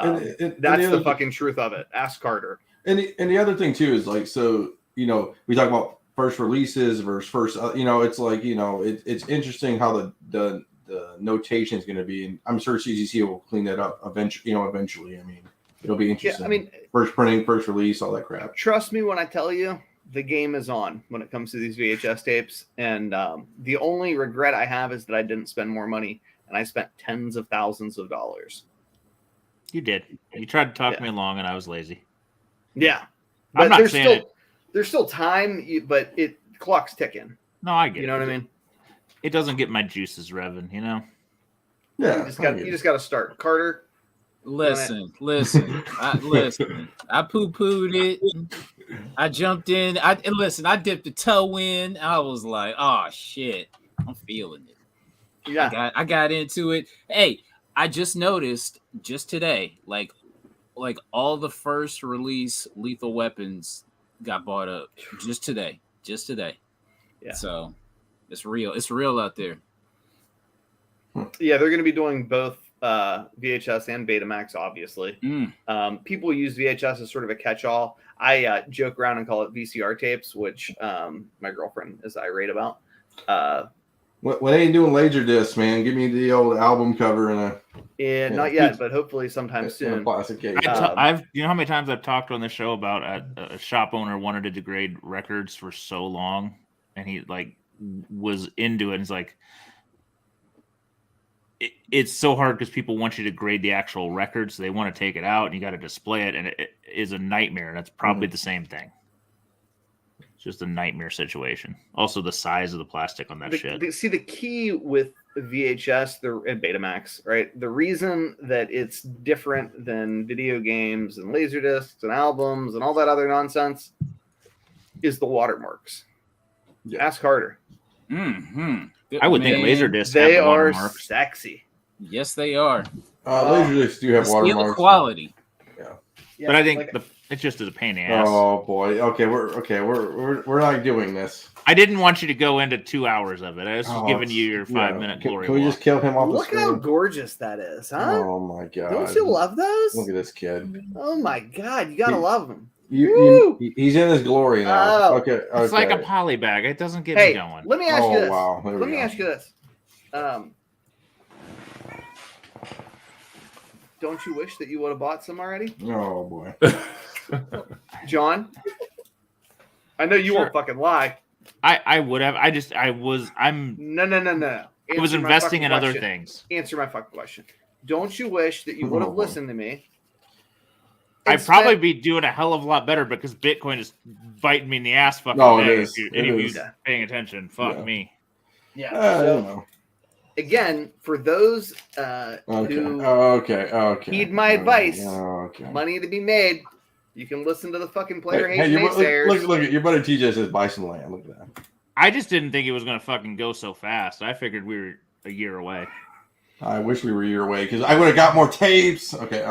that's the fucking truth of it. Ask Carter. And the other thing too is like, so we talk about first releases versus first. It's like it's interesting how the notation is going to be, and I'm sure CCC will clean that up eventually. Eventually, I mean, it'll be interesting. Yeah, I mean, first printing, first release, all that crap. Trust me when I tell you, the game is on when it comes to these VHS tapes. And the only regret I have is that I didn't spend more money, and I spent tens of thousands of dollars. You did. You tried to talk me along, and I was lazy. Yeah, I'm not saying there's still time, but clock's ticking. No, I get it. You know what I mean? It doesn't get my juices revving, Yeah, you just got to start. Carter, listen. I poo-pooed it. I jumped in. I dipped the toe in. I was like, oh shit, I'm feeling it. Yeah, I got into it. Hey, I just noticed just today, like all the first release Lethal Weapons got bought up just today. Yeah. So it's real. It's real out there. Yeah, they're going to be doing both VHS and Betamax, obviously. People use VHS as sort of a catch-all. I joke around and call it VCR tapes, which my girlfriend is irate about. When ain't doing Laserdisc, man, give me the old album cover and not yet, but hopefully sometime soon. Plastic case. I've you know how many times I've talked on the show about a shop owner wanted to degrade records for so long, and he was into it. And it's like it's so hard because people want you to grade the actual records. So they want to take it out, and you got to display it, and it is a nightmare. And it's probably the same thing. It's just a nightmare situation. Also, the size of the plastic on that shit. See, the key with VHS and Betamax, right? The reason that it's different than video games and Laserdiscs and albums and all that other nonsense is the watermarks. Yeah. Ask Carter. I would think Laserdiscs they have are watermarks. Sexy. Yes, they are. Laserdiscs do have watermarks. Quality. Yeah, but I think it just is a pain in the ass. Oh boy. Okay, we're not doing this. I didn't want you to go into 2 hours of it. I was just giving you your 5-minute glory. Can we just kill him off the screen? Look how gorgeous that is, huh? Oh my god! Don't you love those? Look at this kid. Oh my god, you gotta love him. He's in his glory now. Okay. It's like a poly bag. It doesn't get me going. Let me ask you this. Wow. Let me ask you this. Don't you wish that you would have bought some already? Oh boy. John, I know you won't fucking lie. I would have. I'm No. I was investing in other things. Answer my fucking question. Don't you wish that you would have listened to me? I'd probably be doing a hell of a lot better because Bitcoin is biting me in the ass fucking day. Any of you paying attention, fuck me. Yeah. So, again, for those who heed my advice, money to be made. You can listen to the fucking player hate naysayers. Look at your buddy TJ says buy some land. Look at that. I just didn't think it was gonna fucking go so fast. I figured we were a year away. I wish we were a year away because I would have got more tapes. Okay.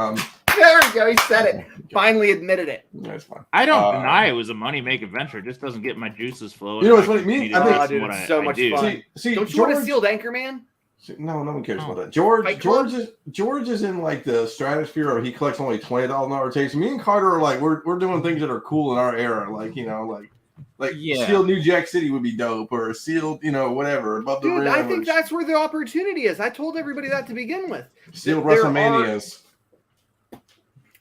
There we go. He said it. Finally admitted it. That's fine. I don't deny it was a money-making venture. It just doesn't get my juices flowing. You know what's funny? Me, I think, Oh, dude, it's so much fun. See, Don't you George, want a sealed anchor, man? No, no one cares Oh. about that. George Fight Club? is in like the stratosphere where he collects only $20,000 tapes. Me and Carter are like we're doing things that are cool in our era, like like Yeah. sealed New Jack City would be dope, or sealed whatever above the Dude, rim. I think or that's where the opportunity is. I told everybody that to begin with. sealed there WrestleManias.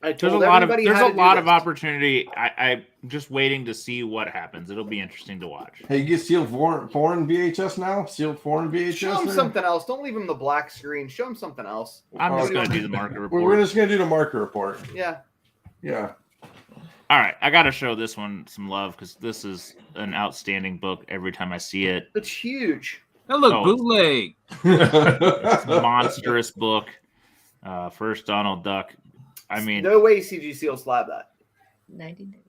I There's told a lot of everybody how to do of this. opportunity. I'm just waiting to see what happens. It'll be interesting to watch. Hey, you get sealed foreign VHS now? Sealed foreign VHS? Show him there? something else. Don't leave him the black screen. Show him something else. I'm just Okay. going to do the market report. We're just gonna do the marker report. Yeah. Yeah. All right, I got to show this one some love because this is an outstanding book every time I see it. It's huge. That look Oh. bootleg. It's a monstrous book. First Donald Duck. I mean, No way CG Seal slab that. 90 days.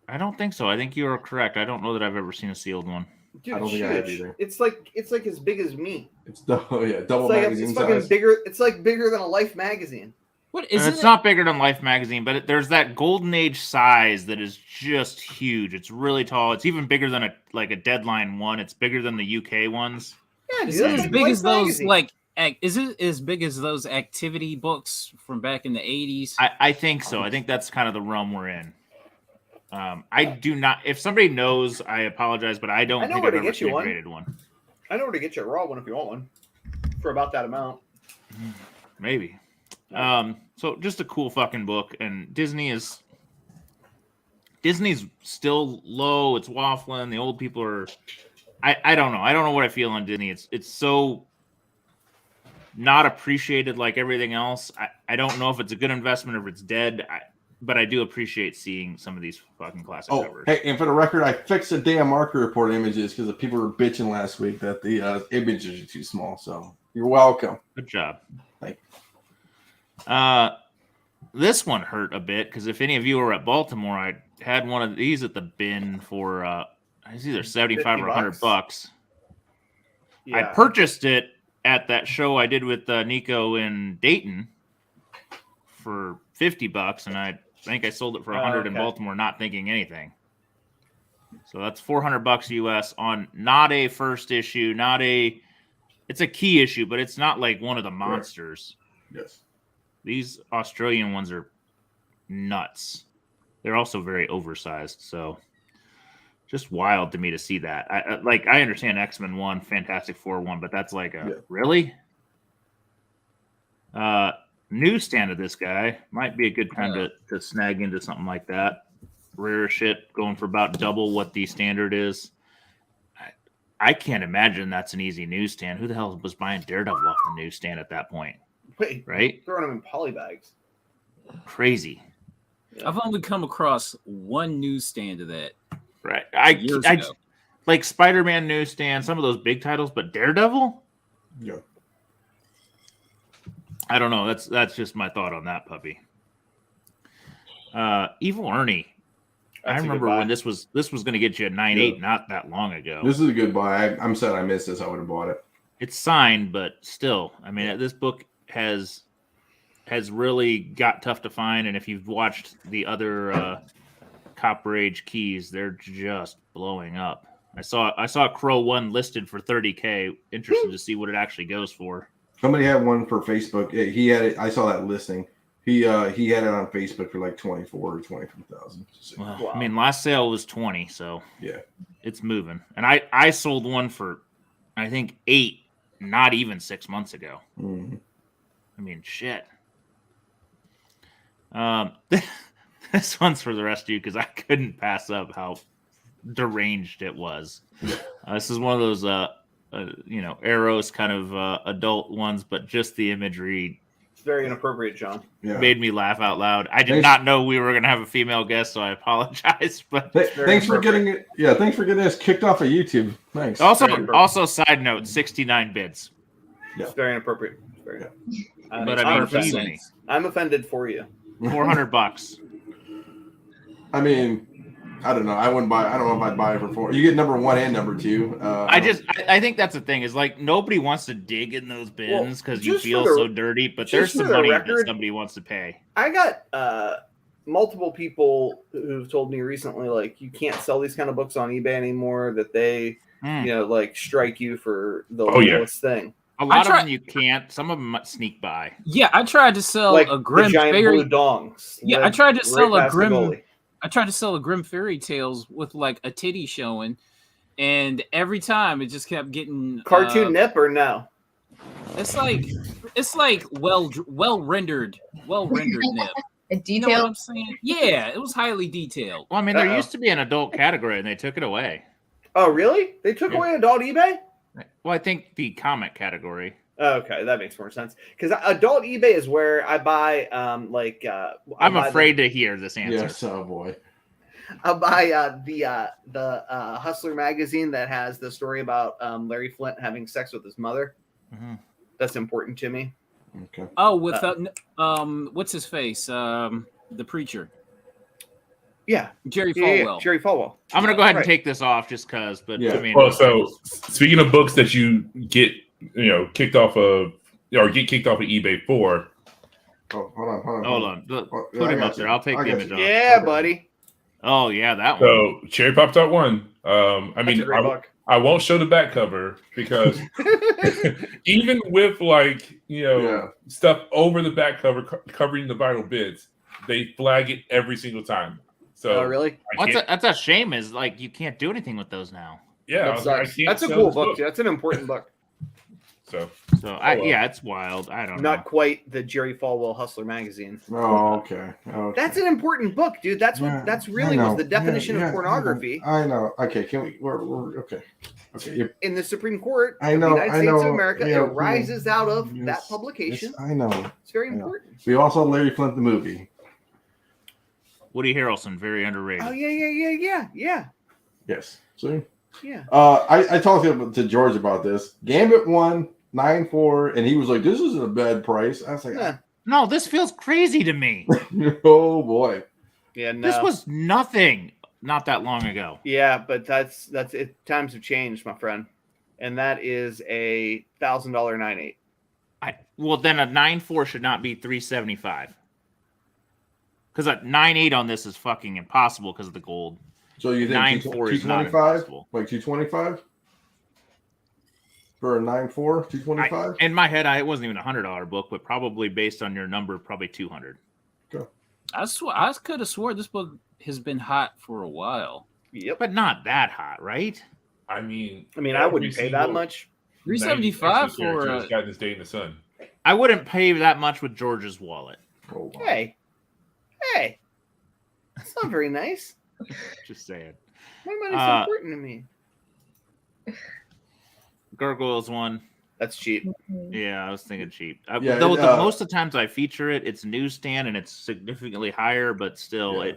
I don't think so. I think you are correct. I don't know that I've ever seen a sealed one. Dude, I don't it's think I have huge. either. It's like as big as me. It's double It's like magazine it's fucking size. bigger. It's like bigger than a Life magazine. What And is it's it? not bigger than Life magazine, but there's that golden age size that is just huge. It's really tall. It's even bigger than a Deadline one. It's bigger than the UK ones. Yeah, dude, Is it that's as like big Life as those magazine. is it as big as those activity books from back in the 80s? I think so. I think that's kind of the realm we're in. I do not. If somebody knows, I apologize, but I don't I know think where I've to ever get you seen a one. graded one. I know where to get you a raw one if you want one for about that amount. Maybe. So just a cool fucking book, and Disney's still low. It's waffling. The old people are. I don't know. I don't know what I feel on Disney. It's so not appreciated like everything else. I don't know if it's a good investment or if it's dead. But I do appreciate seeing some of these fucking classic covers. Hey, and for the record, I fixed the damn marker report images because the people were bitching last week that the images are too small. So you're welcome. Good job. Thank This one hurt a bit because if any of you were at Baltimore, I had one of these at the bin for it's either 75 or 100 bucks. I purchased it at that show I did with Nico in Dayton for $50, and I think I sold it for 100 in okay. Baltimore, not thinking anything. So that's $400 US on not a first issue, it's a key issue, but it's not like one of the monsters. Yes. These Australian ones are nuts. They're also very oversized, so just wild to me to see that. I understand X-Men 1, Fantastic Four 1, but that's like really? Newsstand of this guy might be a good time to snag into something like that. Rare shit going for about double what the standard is. I can't imagine that's an easy newsstand. Who the hell was buying Daredevil off the newsstand at that point? Wait, Right? throwing them in poly bags. Crazy. I've only come across one newsstand of that. Right. Years I ago. like Spider-Man newsstand, some of those big titles, but Daredevil? Yeah. I don't know. That's just my thought on that puppy. Evil Ernie. I That's a good remember buy. when this was going to get you a 9.8 not that long ago. This is a good buy. I'm sad I missed this. I would have bought it. It's signed, but still, I mean, this book has really got tough to find. And if you've watched the other Copper Age keys, they're just blowing up. I saw Crow 1 listed for $30K. Interested to see what it actually goes for. Somebody had one for Facebook. He had it. I saw that listing. He had it on Facebook for like 24 or 23,000. Well, Wow. I mean, last sale was 20, so Yeah. it's moving. And I sold one for, I think, 8, not even 6 months ago. Mm-hmm. I mean, shit. This one's for the rest of you because I couldn't pass up how deranged it was. This is one of those, Eros kind of adult ones, but just the imagery It's very inappropriate, John. Yeah. made me laugh out loud. I did Thanks. not know we were going to have a female guest, so I apologize. But Thanks for getting it. Yeah, thanks for getting us kicked off of YouTube. Thanks. also, side note, 69 bids. It's very inappropriate. It's very, But I'm I mean, offended. geez, me. I'm offended for you. $400. I mean, I don't know. I wouldn't buy. I don't know if I'd buy it for 4. You get number 1 and number 2. I think that's the thing is like nobody wants to dig in those bins because you just feel for the- so dirty. But just there's for some the money record- that somebody wants to pay. I got multiple people who've told me recently, like, you can't sell these kind of books on eBay anymore, that they, Hmm. you know, like, strike you for the Oh, yeah. lowest thing. A lot tried- of them you can't. Some of them might sneak by. Yeah, I tried to sell Like a Grim the giant Fairy. blue dongs. Yeah, I lived tried to sell a past the Grim. goalie. I tried to sell a Grim Fairy Tales with like a titty showing, and every time it just kept getting Cartoon nip or no? It's like well rendered nip. A You know what detail. I'm saying? Yeah, it was highly detailed. Well, I mean, there Uh-oh. used to be an adult category and they took it away. Oh, really? They took Yeah. away adult eBay? Well, I think the comic category. Okay, that makes more sense. Because adult eBay is where I buy, I'm afraid to hear this answer. Yes. Oh boy. I'll buy the Hustler magazine that has the story about Larry Flint having sex with his mother. Mhm. That's important to me. Okay. Oh, with what's his face? The preacher, Yeah, Jerry yeah, Falwell. Jerry Falwell. I'm gonna go ahead and Right. take this off just cause, but Yeah. I mean, Well, so speaking of books that you get, kicked off of or get kicked off of eBay for, Oh, hold on. hold on, look, Oh, yeah, put I him got up there. you. I'll take I the got image you. off. Yeah, Okay. buddy. Oh yeah, that one. so Cherry Pop Top 1. I That's mean, a great book. I won't show the back cover because even with Yeah. stuff over the back cover covering the vital bits, they flag it every single time. So Oh, really? That's a shame. Is like you can't do anything with those now. yeah, I That was like, I sucks. can't That's a sell cool this book. Too. That's an important book. So So well. yeah, it's wild. I don't Not know. quite the Jerry Falwell Hustler magazine. Oh, okay. That's an important book, dude. That's what. Yeah, That's I really know. was the definition Yeah, of pornography I know. Okay, can we? We're okay. Okay. in the Supreme Court I of know, the United I States know, of America. yeah, It rises out of yes, that publication. yes, I know. It's very I know. important. We also saw Larry Flint the movie. Woody Harrelson, very underrated. Oh yeah. Yes. See. Yeah. I talked to George about this. Gambit won 9-4, and he was like, "This isn't a bad price." I was like, Yeah. No, this feels crazy to me. "Oh boy." Yeah. No. This was nothing not that long ago. Yeah, but that's it. Times have changed, my friend, and that is a $1,000 9.8. Well, then a 9.4 should not be 375. Because a 9.8 on this is fucking impossible because of the gold. So you think 9.4 is not 225? impossible. Like 225 for a 9.4, 225. In my head, it wasn't even a $100 book, but probably based on your number, probably 200. I could have swore this book has been hot for a while. Yep. But not that hot, right? I mean, I mean, I wouldn't pay that much. 375 for got this day in the sun. I wouldn't pay that much with George's wallet. Oh, wow. Hey, that's not very nice. Just saying. My money's so important to me. Gargoyles one. That's cheap. Yeah, I was thinking cheap. Yeah, Though it, most of the times I feature it, it's newsstand and it's significantly higher, but still, Yeah.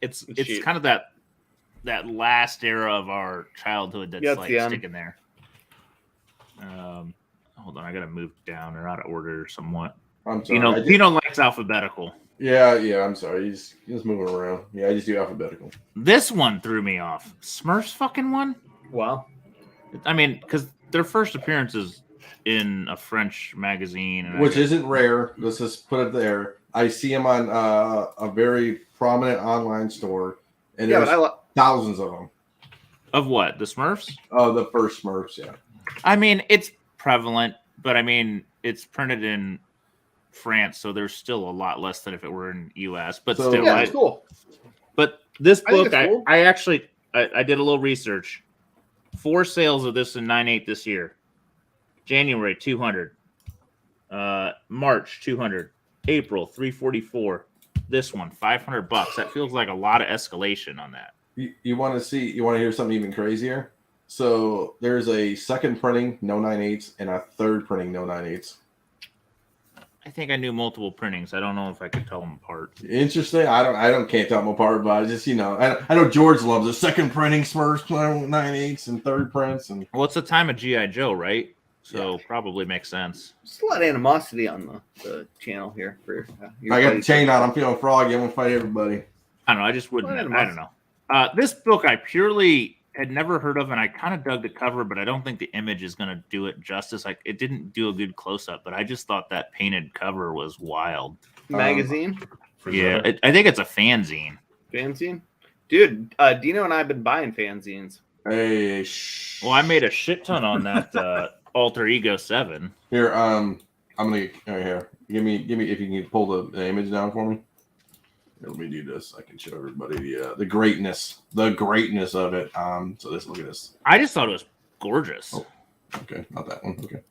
it's cheap. kind of that last era of our childhood that's Yeah, it's like the end. sticking there. Hold on, I gotta move down or out of order somewhat. I'm sorry. Pino likes alphabetical. Yeah, I'm sorry. He's moving around. Yeah, I just do alphabetical. This one threw me off. Smurfs fucking one. Wow. I mean, because their first appearance is in a French magazine, and Which isn't rare. Let's just put it there. I see him on a very prominent online store, and Yeah, there's but thousands of them. of what the Smurfs. Oh, the first Smurfs, yeah. I mean, it's prevalent, but I mean, it's printed in France, so there's still a lot less than if it were in U.S. But So- still, yeah, it's cool. But this I think book, it's cool. I actually did a little research. 4 sales of this in 9.8 this year. January 200, March 200, April 344. This one $500. That feels like a lot of escalation on that. You want to hear something even crazier? So there's a second printing, no 9/8, and a third printing, no 9/8. I think I knew multiple printings. I don't know if I could tell them apart. Interesting. Can't tell them apart, but I just, I know George loves a second printing Smurfs, 9/8, and third prints, and Well, it's the time of G.I. Joe, right? So probably makes sense. Just a lot of animosity on the channel here. For your I got the buddies. chain on. I'm feeling froggy. I'm gonna fight everybody. I don't know. I just wouldn't. Well, I don't know. This book I purely had never heard of, and I kind of dug the cover, but I don't think the image is going to do it justice. Like, it didn't do a good close-up, but I just thought that painted cover was wild. Magazine, Yeah, I think it's a fanzine. fanzine, dude. Dino and I have been buying fanzines. Hey, Well, I made a shit ton on that Alter Ego 7. here. I'm gonna get here. Give me. If you can pull the image down for me. Let me do this. I can show everybody the greatness of it. So look at this. I just thought it was gorgeous. Oh. Okay, not that one. Okay,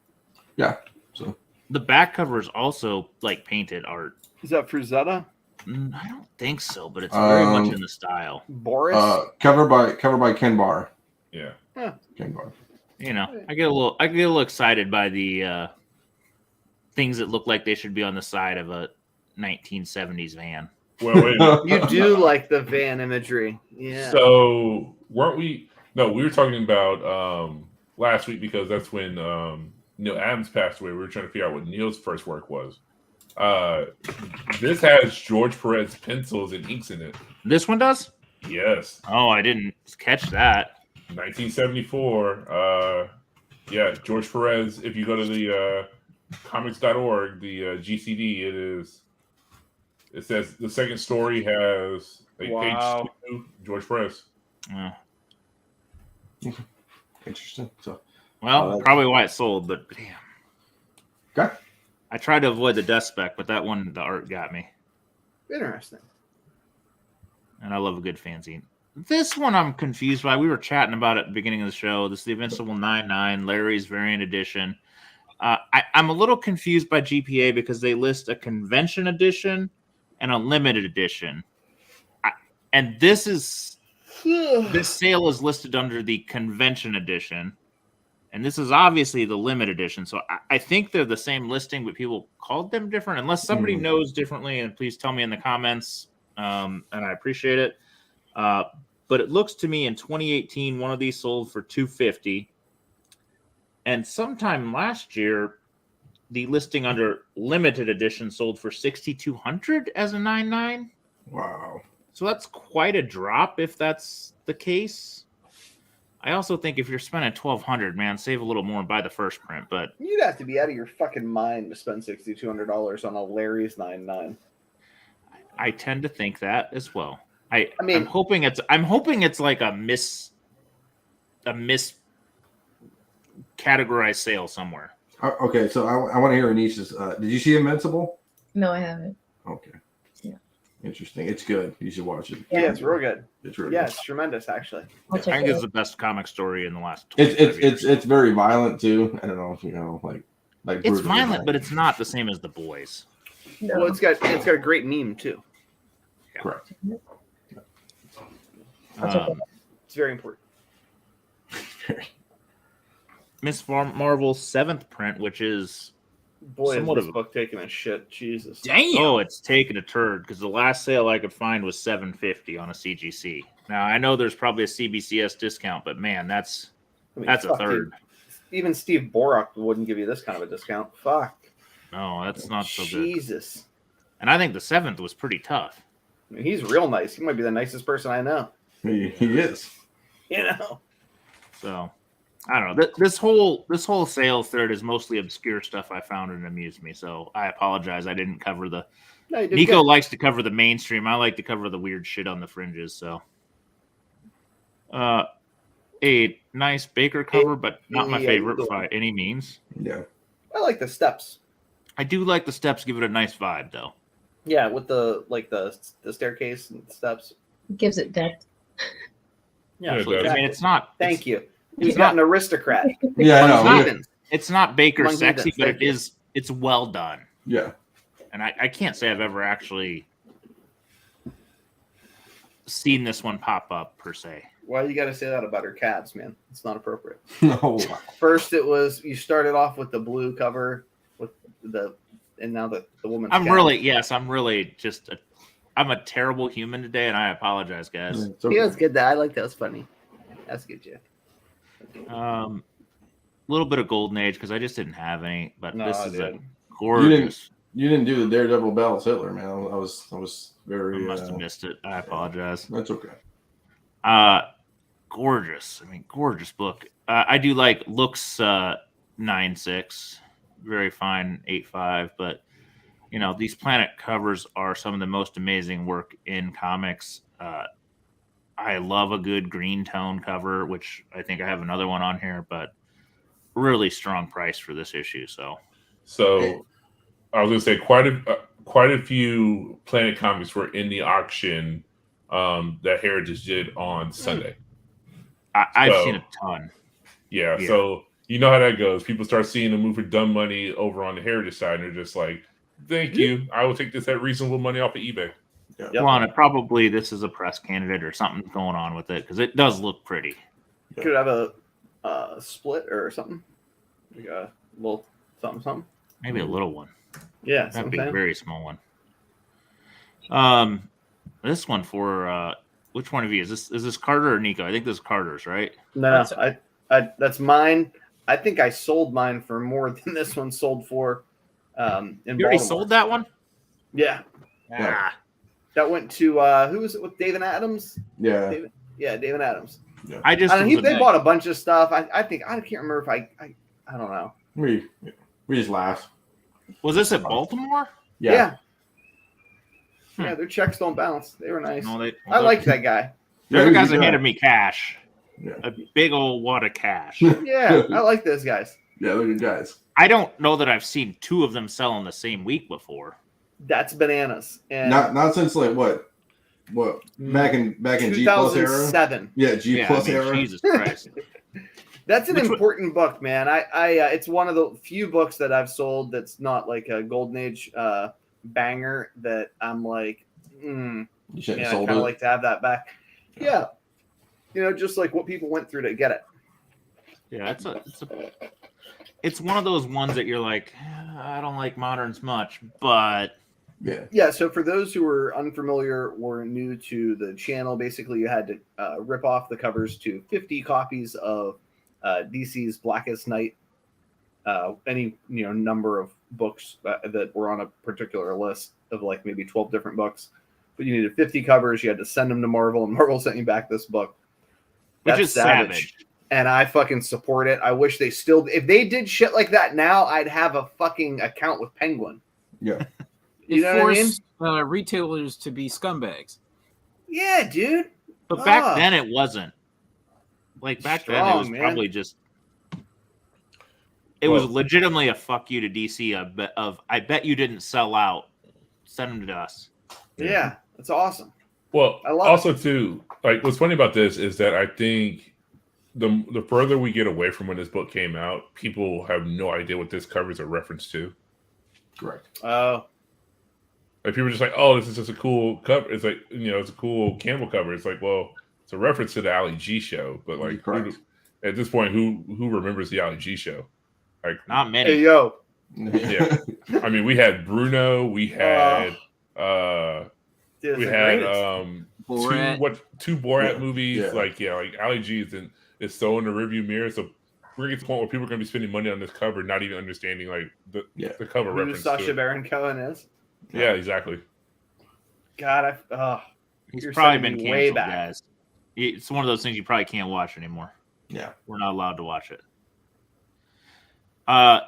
yeah. So the back cover is also like painted art. Is that Frazetta? I don't think so, but it's very much in the style. Boris. Cover by Ken Barr. Yeah. Ken Barr. You know, I get a little excited by the things that look like they should be on the side of a 1970s van. Well, wait a minute. You do like the van imagery, yeah. So weren't we? No, we were talking about last week because that's when Neil Adams passed away. We were trying to figure out what Neil's first work was. This has George Perez pencils and inks in it. This one does? Yes. Oh, I didn't catch that. 1974. Yeah, George Perez. If you go to the comics.org, the GCD, it says the second story has page 2, George Perez. Oh. Interesting. So, Well, probably why it sold, but damn. okay. I tried to avoid the death spec, but that one, the art got me. Interesting. And I love a good fanzine. This one I'm confused by. We were chatting about it at the beginning of the show. This is the Invincible 99, Larry's variant edition. I'm a little confused by GPA because they list a convention edition and a limited edition. And this sale is listed under the convention edition. And this is obviously the limited edition. So I think they're the same listing, but people called them different. Unless somebody knows differently, and please tell me in the comments. And I appreciate it. But it looks to me in 2018, one of these sold for $250. And sometime last year, the listing under limited edition sold for $6,200 as a 9.9. Wow. So that's quite a drop if that's the case. I also think if you're spending $1,200, man, save a little more and buy the first print. But You'd have to be out of your fucking mind to spend $6,200 on a Larry's 9.9. I tend to think that as well. I mean, I'm hoping it's like a categorized sale somewhere. Okay, so I want to hear Anisha's. Did you see Invincible? No, I haven't. Okay. Yeah. Interesting. It's good. You should watch it. yeah, it's real good. It's really Yeah, good. it's tremendous, actually. I'll I check think it it's out. the best comic story in the last 25 years. It's very violent too. I don't know if you know like It's brutally violent, but it's not the same as The Boys. No. Well, it's got a great meme too. correct. I'll check it out. It's very important. Miss Marvel's 7th print, which is Boy, is somewhat this of a- book taking a shit. Jesus. Damn. oh, it's taken a turd because the last sale I could find was $750 on a CGC. Now I know there's probably a CBCS discount, but man, that's I mean, a fuck, third. dude. Even Steve Borak wouldn't give you this kind of a discount. Fuck. No, that's not so good. Jesus. And I think the 7th was pretty tough. I mean, he's real nice. He might be the nicest person I know. He is. You know. So I don't know. This whole sale third is mostly obscure stuff I found and amused me. So I apologize. I didn't cover the. No, you did Nico good. likes to cover the mainstream. I like to cover the weird shit on the fringes. So, a nice Baker cover, but not my yeah, favorite cool. by any means. Yeah. I like the steps. I do like the steps. Give it a nice vibe, though. Yeah, with the staircase and steps. Gives it depth. Yeah, Yeah, it does. I mean, it's not. Thank you. He's it's not not- an aristocrat. Yeah, I Among know. heathens. It's not Baker Among sexy, heathens, but thank it you. is. It's well done, Yeah. and I can't say I've ever actually seen this one pop up per se. Why you got to say that about her calves, man? It's not appropriate. No. First, it was you started off with the blue cover with and now the woman's. I'm calves. really just. I'm a terrible human today, and I apologize, guys. It's okay. He was good. I like that. Was funny. That's good, Jeff. Little bit of golden age because I just didn't have any, but No, this I is did. a gorgeous. You didn't do the Daredevil Battle Hitler, man. I was I very. must have missed it. I apologize. That's okay. Gorgeous. I mean, gorgeous book. I do like looks 9.6, very fine 8.5, but these Planet covers are some of the most amazing work in comics. I love a good green tone cover, which I think I have another one on here, but really strong price for this issue. So I was gonna say quite a few Planet comics were in the auction that Heritage did on Sunday. I've seen a ton. Yeah, so you know how that goes. People start seeing the move for dumb money over on the Heritage side, and they're just like, "Thank you, I will take this at reasonable money off of eBay." Yeah. Yep. Well, and probably this is a press candidate or something going on with it because it does look pretty. Could have a split or something. Like a little something. Maybe a little one. Yeah, That'd be a something. very small one. This one for which one of you is this Carter or Nico? I think this is Carter's, right? No, that's mine. I think I sold mine for more than this one sold for. In You already Baltimore. sold that one? Yeah, Ah, that went to who was it with David Adams? Yeah. David Adams. I just I don't know, was they bought a bunch of stuff. I think I can't remember if I don't know. We just laugh. Was this at Baltimore? Yeah. Yeah, their checks don't bounce. They were nice. No, I liked that guy. They're the guys that Yeah. handed me cash. Yeah. A big old wad of cash. Yeah, I like those guys. Yeah, they're good guys. I don't know that I've seen two of them sell in the same week before. That's bananas. And Not since like what back in G plus era. 2007. Yeah, G plus era. Jesus Christ. That's an Which one- important book, man. I it's one of the few books that I've sold that's not like a golden age banger that I'm like, You shouldn't yeah, have I sold kind it. of like to have that back. Yeah, just like what people went through to get it. Yeah, it's one of those ones that you're like, I don't like moderns much, but Yeah, so for those who are unfamiliar or new to the channel, basically you had to rip off the covers to 50 copies of DC's Blackest Night, any number of books that were on a particular list of like maybe 12 different books. But you needed 50 covers. You had to send them to Marvel, and Marvel sent you back this book. which That's is savage. And I fucking support it. I wish they still, if they did shit like that now, I'd have a fucking account with Penguin. Yeah. You know what I mean? Force retailers to be scumbags. Yeah, dude. But back Ah. then it wasn't. Like back then it Strong, was man. probably just it was legitimately a fuck you to DC of I bet you didn't sell out. Send them to us. Yeah, that's awesome. Well, I love also too, like what's funny about this is that I think the further we get away from when this book came out, people have no idea what this cover is a reference to. Correct. Oh, Like people are just like, oh, this is just a cool cover. It's like it's a cool Campbell cover. It's like, well, it's a reference to the Ali G show, but like at this point, who remembers the Ali G show? Like Not many. hey, yo. Yeah. I mean, we had Bruno, we had Dude, we it's the had Borat. two Borat movies. Yeah. Like Ali G is so in the rearview mirror. So we're getting to the point where people are going to be spending money on this cover, not even understanding like the cover Who reference. Sacha to it. Baron Cohen is? Yeah, exactly. God, He's You're probably sending been me way canceled, back. guys. It's one of those things you probably can't watch anymore. Yeah. We're not allowed to watch it.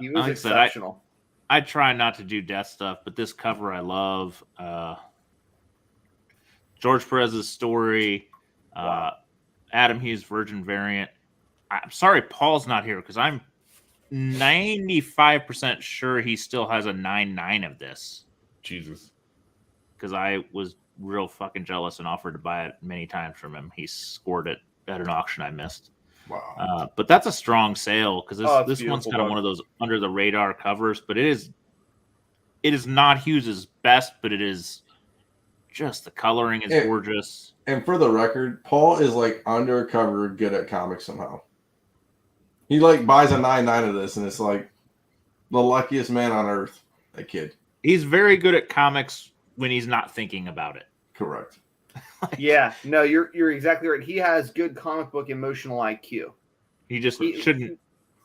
he was Like I said, exceptional. I try not to do death stuff, but this cover I love. George Perez's story, Wow. Adam Hughes Virgin variant. I'm sorry Paul's not here because I'm 95% sure he still has a 9.9 of this Jesus. because I was real fucking jealous and offered to buy it many times from him. He scored it at an auction I missed. Wow. But that's a strong sale because Oh, it's this one's beautiful kind of book. one of those under the radar covers, but it is not Hughes's best, but it is just the coloring is Yeah. gorgeous. And for the record, Paul is like undercover good at comics somehow. He like buys a 9.9 of this, and it's like the luckiest man on earth. That kid. He's very good at comics when he's not thinking about it. Correct. Yeah, no, you're exactly right. He has good comic book emotional IQ. He just He- shouldn't.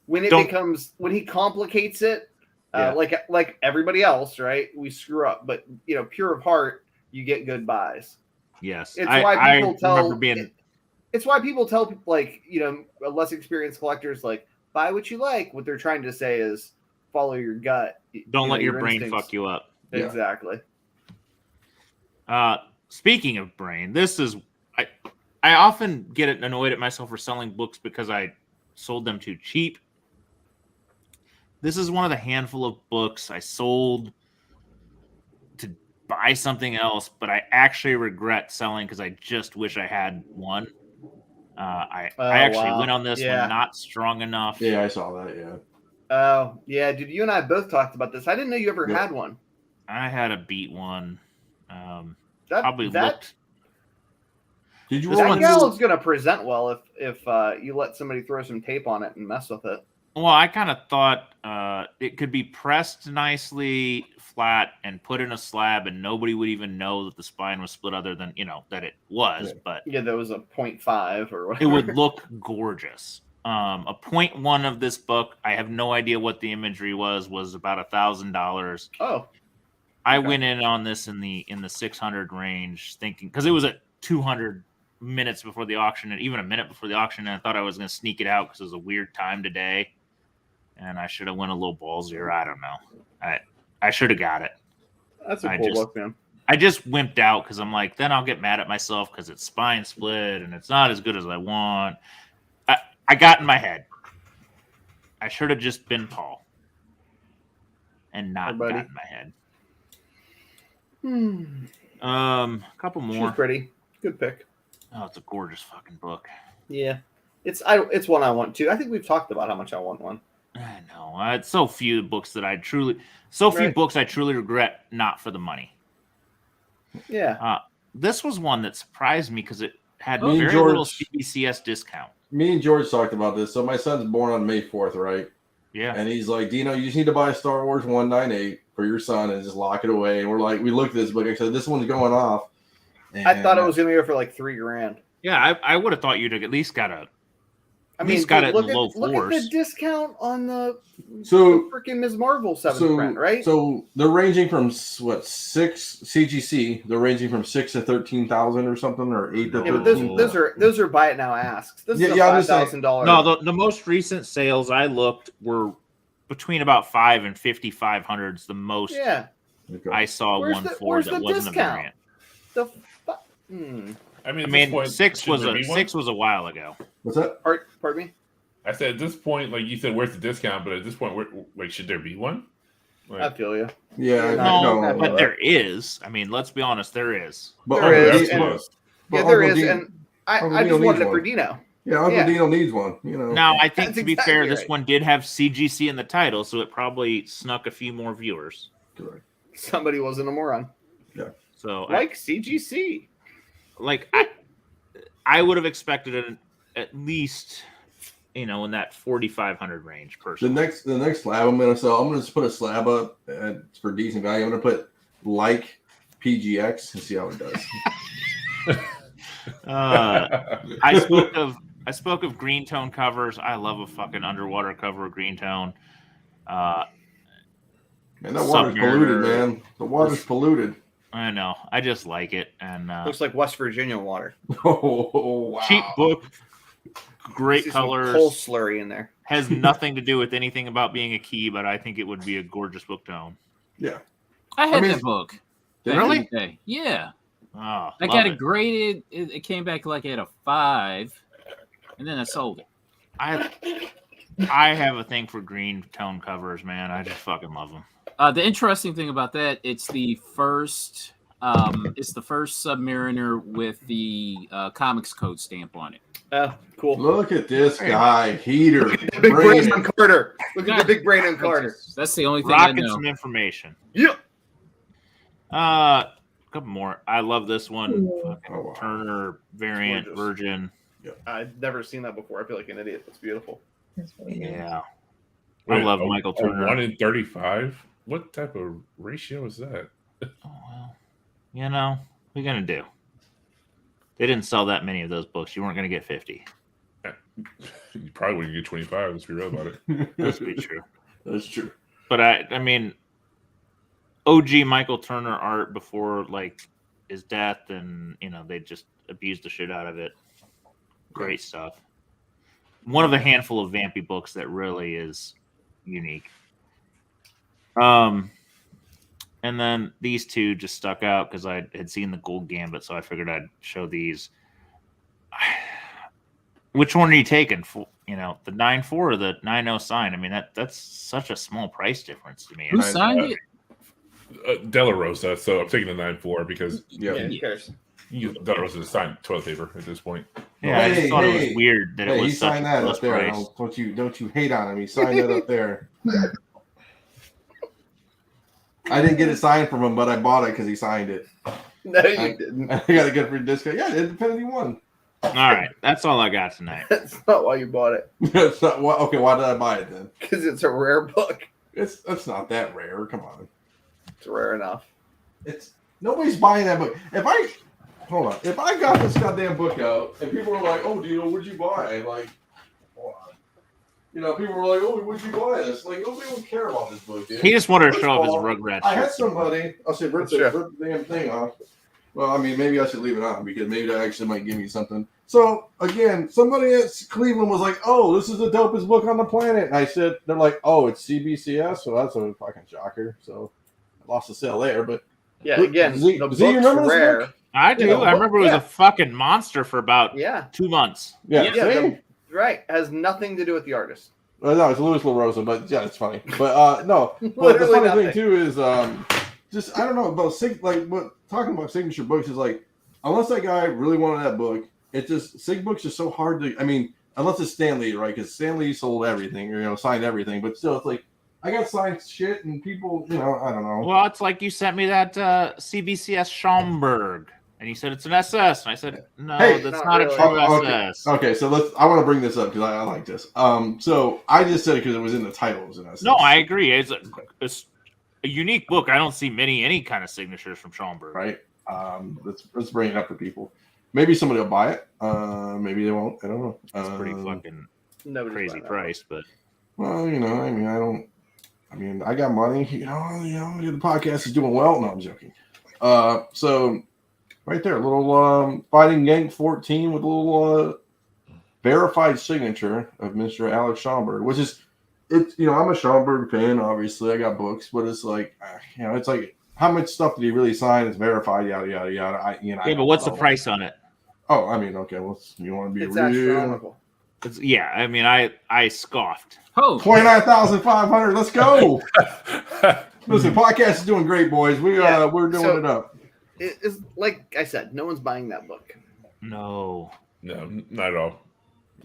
When he complicates it, Yeah. like everybody else, right? We screw up, but pure of heart, you get good buys. Yes, It's I why people remember tell. being it's why people tell people, like, you know, less experienced collectors, like, buy what you like. What they're trying to say is follow your gut. Don't let know, your brain instincts. fuck you up. Yeah. Exactly. Speaking of brain, this is I often get annoyed at myself for selling books because I sold them too cheap. This is one of the handful of books I sold to buy something else, but I actually regret selling because I just wish I had one. I actually wow. went on this Yeah. one not strong enough. Yeah, I saw that. Yeah. Oh, yeah, dude, you and I both talked about this. I didn't know you ever Yep. had one. I had a beat one. That Probably that looked. Did you This roll that one's- into? gal's gonna present well if you let somebody throw some tape on it and mess with it. Well, I kind of thought it could be pressed nicely flat and put in a slab, and nobody would even know that the spine was split, other than that it was. Yeah. But Yeah, there was a 0.5 or it whatever. would look gorgeous. A 0.1 of this book, I have no idea what the imagery was about $1,000. Oh, I okay. went in on this in the 600 range, thinking, because it was at 200 minutes before the auction, and even a minute before the auction, and I thought I was going to sneak it out because it was a weird time today, and I should have went a little ballsier. I don't know. I should have got it. That's a I cool just- book, man. I just wimped out because I'm like, then I'll get mad at myself because it's spine split and it's not as good as I want. I got in my head. I should have just been Paul and not Hey, buddy. got in my head. Hmm. A couple She's more. pretty. Good pick. Oh, it's a gorgeous fucking book. Yeah. It's one I want too. I think we've talked about how much I want one. I know. It's so few books that so few Right. books I truly regret not for the money. Yeah. This was one that surprised me because it had Me and very George- little CBCS discount. Me and George talked about this. So my son's born on May 4th, right? Yeah. And he's like, Dino, you just need to buy a Star Wars 198 for your son and just lock it away. And we're like, we looked at this book. I said, this one's going off. I thought it was gonna go for like $3,000. Yeah, I would have thought you'd at least got a. I At mean, least got dude, it in look the at, low look at the fours. discount on the So freaking Ms. Marvel 7th print, right? So they're ranging from what 6 CGC? They're ranging from 6 to 13,000 or something, or 8 to yeah, but 13. those are buy it now asks. This is a Yeah, I'm just saying- $5,000. No, the most recent sales I looked were between about 5 and 5,500s. The most Yeah. Okay. I saw Where's one the- for where's that the wasn't discount? a variant. The fu- I mean, I at mean, this point, 6 should was there a be one? 6 was a while ago. What's that? Pardon me? I said at this point, like you said, where's the discount? But at this point, like, should there be one? I Like, feel you. Yeah, No, I No, know. but there is. I mean, let's be honest, there is. But there Uncle is, Dino- and- close. but Yeah, there Uncle is, Dino- and I Uncle just Dino wanted needs it for one. Dino. Yeah, Uncle Yeah. Dino needs one. You know. Now, I think That's to be exactly fair, this right. one did have CGC in the title, so it probably snuck a few more viewers. Correct. Somebody wasn't a moron. So, Like CGC. I would have expected it at least, in that 4,500 range. The Personally, next slab I'm gonna sell. I'm gonna just put a slab up for decent value. I'm gonna put like PGX and see how it does. I spoke of green tone covers. I love a fucking underwater cover of green tone. Man, that water's Submariner. polluted, man. The water's polluted. I know. I just like it. And Looks like West Virginia water. Oh wow. cheap book, great See some colors. coal slurry in there. Has nothing to do with anything about being a key, but I think it would be a gorgeous book to own. Yeah. I had mean, that book. back Really? in the day. Yeah. Oh, I love got it it. graded. It came back like at a 5, and then I sold it. I have a thing for green tone covers, man. I just fucking love them. The interesting thing about that, it's the first Submariner with the Comics Code stamp on it. Oh, cool. Look at this guy, heater. Look at the big brain on Carter. Look at the big brain on Carter. That's the only thing I Rocking know. some information. Yeah. A couple more. I love this one. Fucking Oh, wow. Turner variant Gorgeous. Virgin. I've never seen that before. I feel like an idiot. That's beautiful. That's really nice. Yeah. Wait, I love Michael Turner. 1 in 35. What type of ratio is that? Oh, well, what are you going to do? They didn't sell that many of those books. You weren't going to get 50. You probably wouldn't get 25. Let's be real about it. That's be true. That's true. But I mean, OG Michael Turner art before like his death, and they just abused the shit out of it. Great stuff. One of the handful of vampy books that really is unique. And then these two just stuck out because I had seen the Gold Gambit, so I figured I'd show these. Which one are you taking? For, the 9.4 or the 9.0 sign? I mean, that's such a small price difference to me. Who signed it? De La Rosa. So I'm taking the 9.4 because Yeah. Who cares? De La Rosa is signed toilet paper at this point. Yeah, I just thought it was weird that it Hey, he was such signed a that plus up there. price. Don't you hate on him? He signed that up there. I didn't get it signed from him, but I bought it because he signed it. No, you didn't. I got a good free discount. Yeah, it Infinity One. All right, that's all I got tonight. That's not why you bought it. That's not okay. Why did I buy it then? Because it's a rare book. It's not that rare. Come on. It's rare enough. It's nobody's buying that book. If I got this goddamn book out and people were like, "Oh, Dino, what'd you buy?" Like, hold on. People were like, "Oh, what'd you buy this?" Like, nobody would care about this book, dude. He just wanted to show off his First of all, Rugrats. I had shirt. somebody. I said, "Rip the damn thing off." Well, I mean, maybe I should leave it on because maybe that actually might give me something. So again, somebody at Cleveland was like, "Oh, this is the dopest book on the planet." And I said, "They're like, oh, it's CBCS, so that's a fucking shocker." So I lost the sale there, but Yeah, again, Z, the Z, you book's remember this rare. book? I do. Yeah, I remember it was yeah. a fucking monster for about Yeah, 2 months. Yeah, yeah, see? right. Has nothing to do with the artist. Well, no, it's Louis LaRosa, but yeah, it's funny. But no, but the Literally funny nothing. thing too is just I don't know about talking about signature books is like unless that guy really wanted that book, it's just sig books are so hard to. I mean, unless it's Stan Lee, right? Because Stan Lee sold everything or signed everything, but still, it's like I got signed shit and people, I don't know. Well, it's like you sent me that CBCS Schaumburg, and you said it's an SS, and I said no, Hey, that's not not really. a true Okay. SS. Okay, so I want to bring this up because I like this. So I just said it because it was in the title. It was an SS. No, I agree. It's a unique book. I don't see any kind of signatures from Schaumburg. Right. Let's bring it up for people. Maybe somebody will buy it. Maybe they won't. I don't know. It's pretty fucking Nobody's crazy buying that price, but Well, I got money. The podcast is doing well. No, I'm joking. So right there, a little Fighting Yank 14 with a little verified signature of Mr. Alex Schaumburg, which is I'm a Schaumburg fan. Obviously, I got books, but it's like it's like how much stuff did he really sign? It's verified, yada yada yada. yeah, but what's the price on it? Oh, I mean, okay. Well, you want to be It's real? astronomical. I mean, I scoffed. Oh, 29,500. Let's go. Listen, podcast is doing great, boys. We're doing it up. It's like I said, no one's buying that book. No. No, not at all.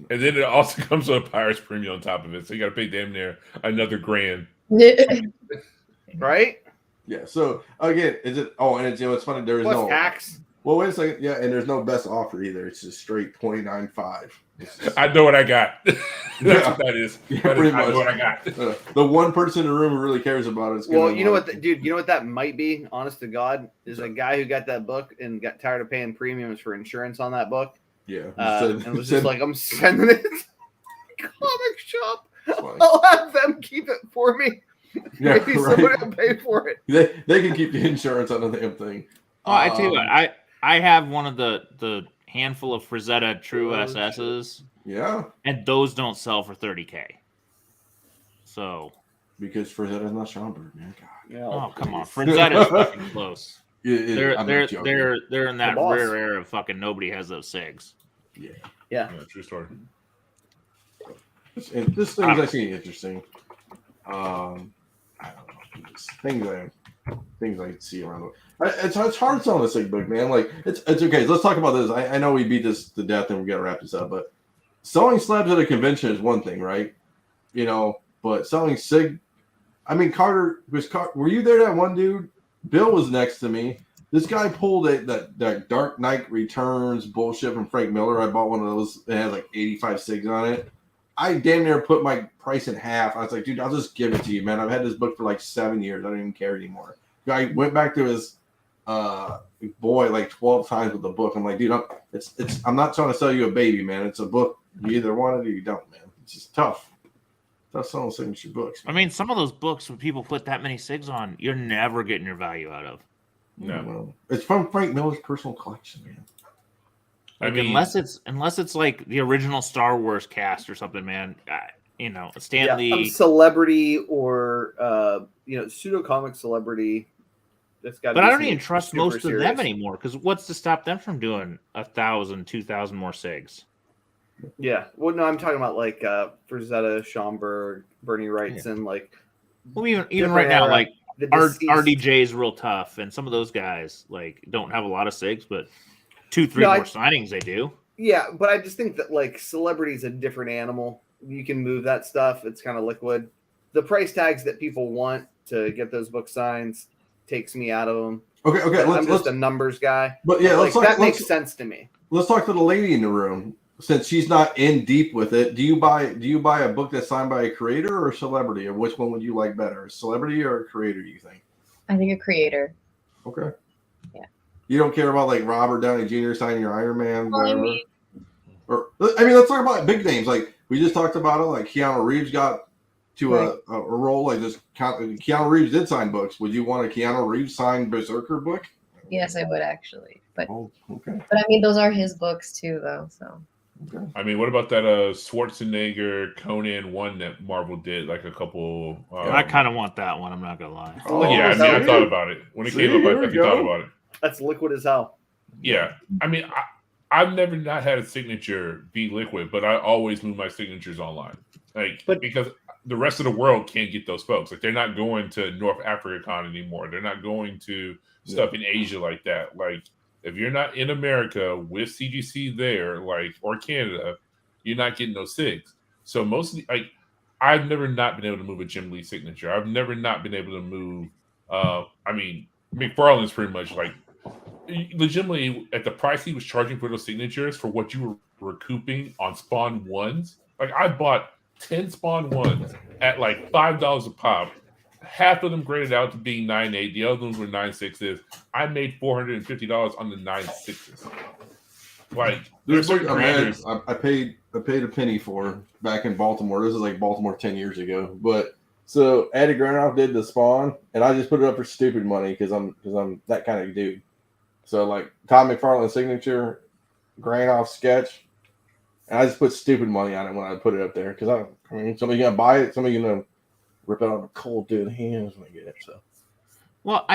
And then it also comes with a Pirates premium on top of it, so you got to pay damn near another $1,000. Right? Yeah. So again, is it? Oh, and it's funny. There is Plus no tax. Well, wait a second. Yeah, and there's no best offer either. It's just straight 29.5. I know what I got. That's what that is. Yeah, That is pretty I know much. what I got. The one person in the room who really cares about it is Well, you know what, dude? You know what that might be? Honest to God, is a guy who got that book and got tired of paying premiums for insurance on that book, Yeah. and was just like, "I'm sending it to the comic shop. funny. I'll have them keep it for me. Yeah, Maybe somebody will pay for it." They can keep the insurance on the damn thing. Oh, I tell you what, I have one of the handful of Frazetta True Oh, SSs, Yeah, and those don't sell for $30K. So, because Frazetta's not Schaumburg, man. God. oh come on, Frazetta's fucking close. I'm not joking. They're in that The boss. rare era of fucking nobody has those SIGs. Yeah. Yeah, true story. And this thing's actually interesting. I don't know. Just things I see around the world. It's hard selling a sick book, man. Like it's okay. Let's talk about this. I know we beat this to death and we gotta wrap this up, but selling slabs at a convention is one thing, right? But selling sig. I mean, Carter were you there? That one dude, Bill was next to me. This guy pulled that Dark Knight Returns bullshit from Frank Miller. I bought one of those. It had like 85 SIGs on it. I damn near put my price in half. I was like, dude, I'll just give it to you, man. I've had this book for like 7 years. I don't even care anymore. Guy went back to his boy like 12 times with the book. I'm like, dude, I'm not trying to sell you a baby, man. It's a book. You either want it or you don't, man. It's just tough. Tough selling signature books. I mean, some of those books, when people put that many SIGs on, you're never getting your value out of. No. Well, it's from Frank Miller's personal collection, man. Like, I mean, unless it's like the original Star Wars cast or something, man. Stan Lee. Celebrity or pseudo comic celebrity. That's got. But I don't even trust most of them anymore, because what's to stop them from doing 1,000, 2,000 more SIGs? Yeah. Well, no, I'm talking about like Frazetta, Schomburg, Bernie Wrightson, like. Well, even different right now, era, like the deceased- RDJ is real tough, and some of those guys like don't have a lot of SIGs, but 2-3 No, more signings they do. Yeah, but I just think that like celebrity is a different animal. You can move that stuff. It's kind of liquid. The price tags that people want to get those book signs takes me out of them. Okay. I'm just a numbers guy. But yeah, that makes sense to me. Let's talk to the lady in the room. Since she's not in deep with it, do you buy a book that's signed by a creator or a celebrity, or which one would you like better, a celebrity or a creator? You think? I think a creator. Okay. Yeah. You don't care about like Robert Downey Jr. signing your Iron Man, Well, I whatever. mean- Let's talk about big names. Like we just talked about it. Like Keanu Reeves got to a role like this. Keanu Reeves did sign books. Would you want a Keanu Reeves signed Berserker book? Yes, I would actually. But okay. But I mean, those are his books too, though. So. Okay. I mean, what about that Schwarzenegger Conan one that Marvel did like a couple? I kind of want that one. I'm not gonna lie. Oh, yeah, I mean, I see? thought about it when it See, came up. here I we definitely thought go. about it. That's liquid as hell. Yeah, I mean, I've never not had a signature be liquid, but I always move my signatures online, because the rest of the world can't get those folks. Like they're not going to North Africa Con anymore. They're not going to stuff in Asia like that. Like if you're not in America with CGC there, or Canada, you're not getting those SIGs. So mostly, I've never not been able to move a Jim Lee signature. I've never not been able to move. I mean, McFarlane's pretty much legitimately at the price he was charging for those signatures for what you were recouping on Spawn 1s. Like I bought 10 Spawn 1s at like $5 a pop. Half of them graded out to being 9.8. The other ones were 9.6s. I made $450 on the 9.6s. Like There's certain creators. I paid a penny for back in Baltimore. This is like Baltimore 10 years ago. But so Eddie Granoff did the Spawn, and I just put it up for stupid money because I'm that kind of dude. So like Todd McFarlane signature, Granoff sketch, and I just put stupid money on it when I put it up there because I mean somebody's gonna buy it, somebody's gonna rip it out of a cold dude's hands when I get it. So. Well,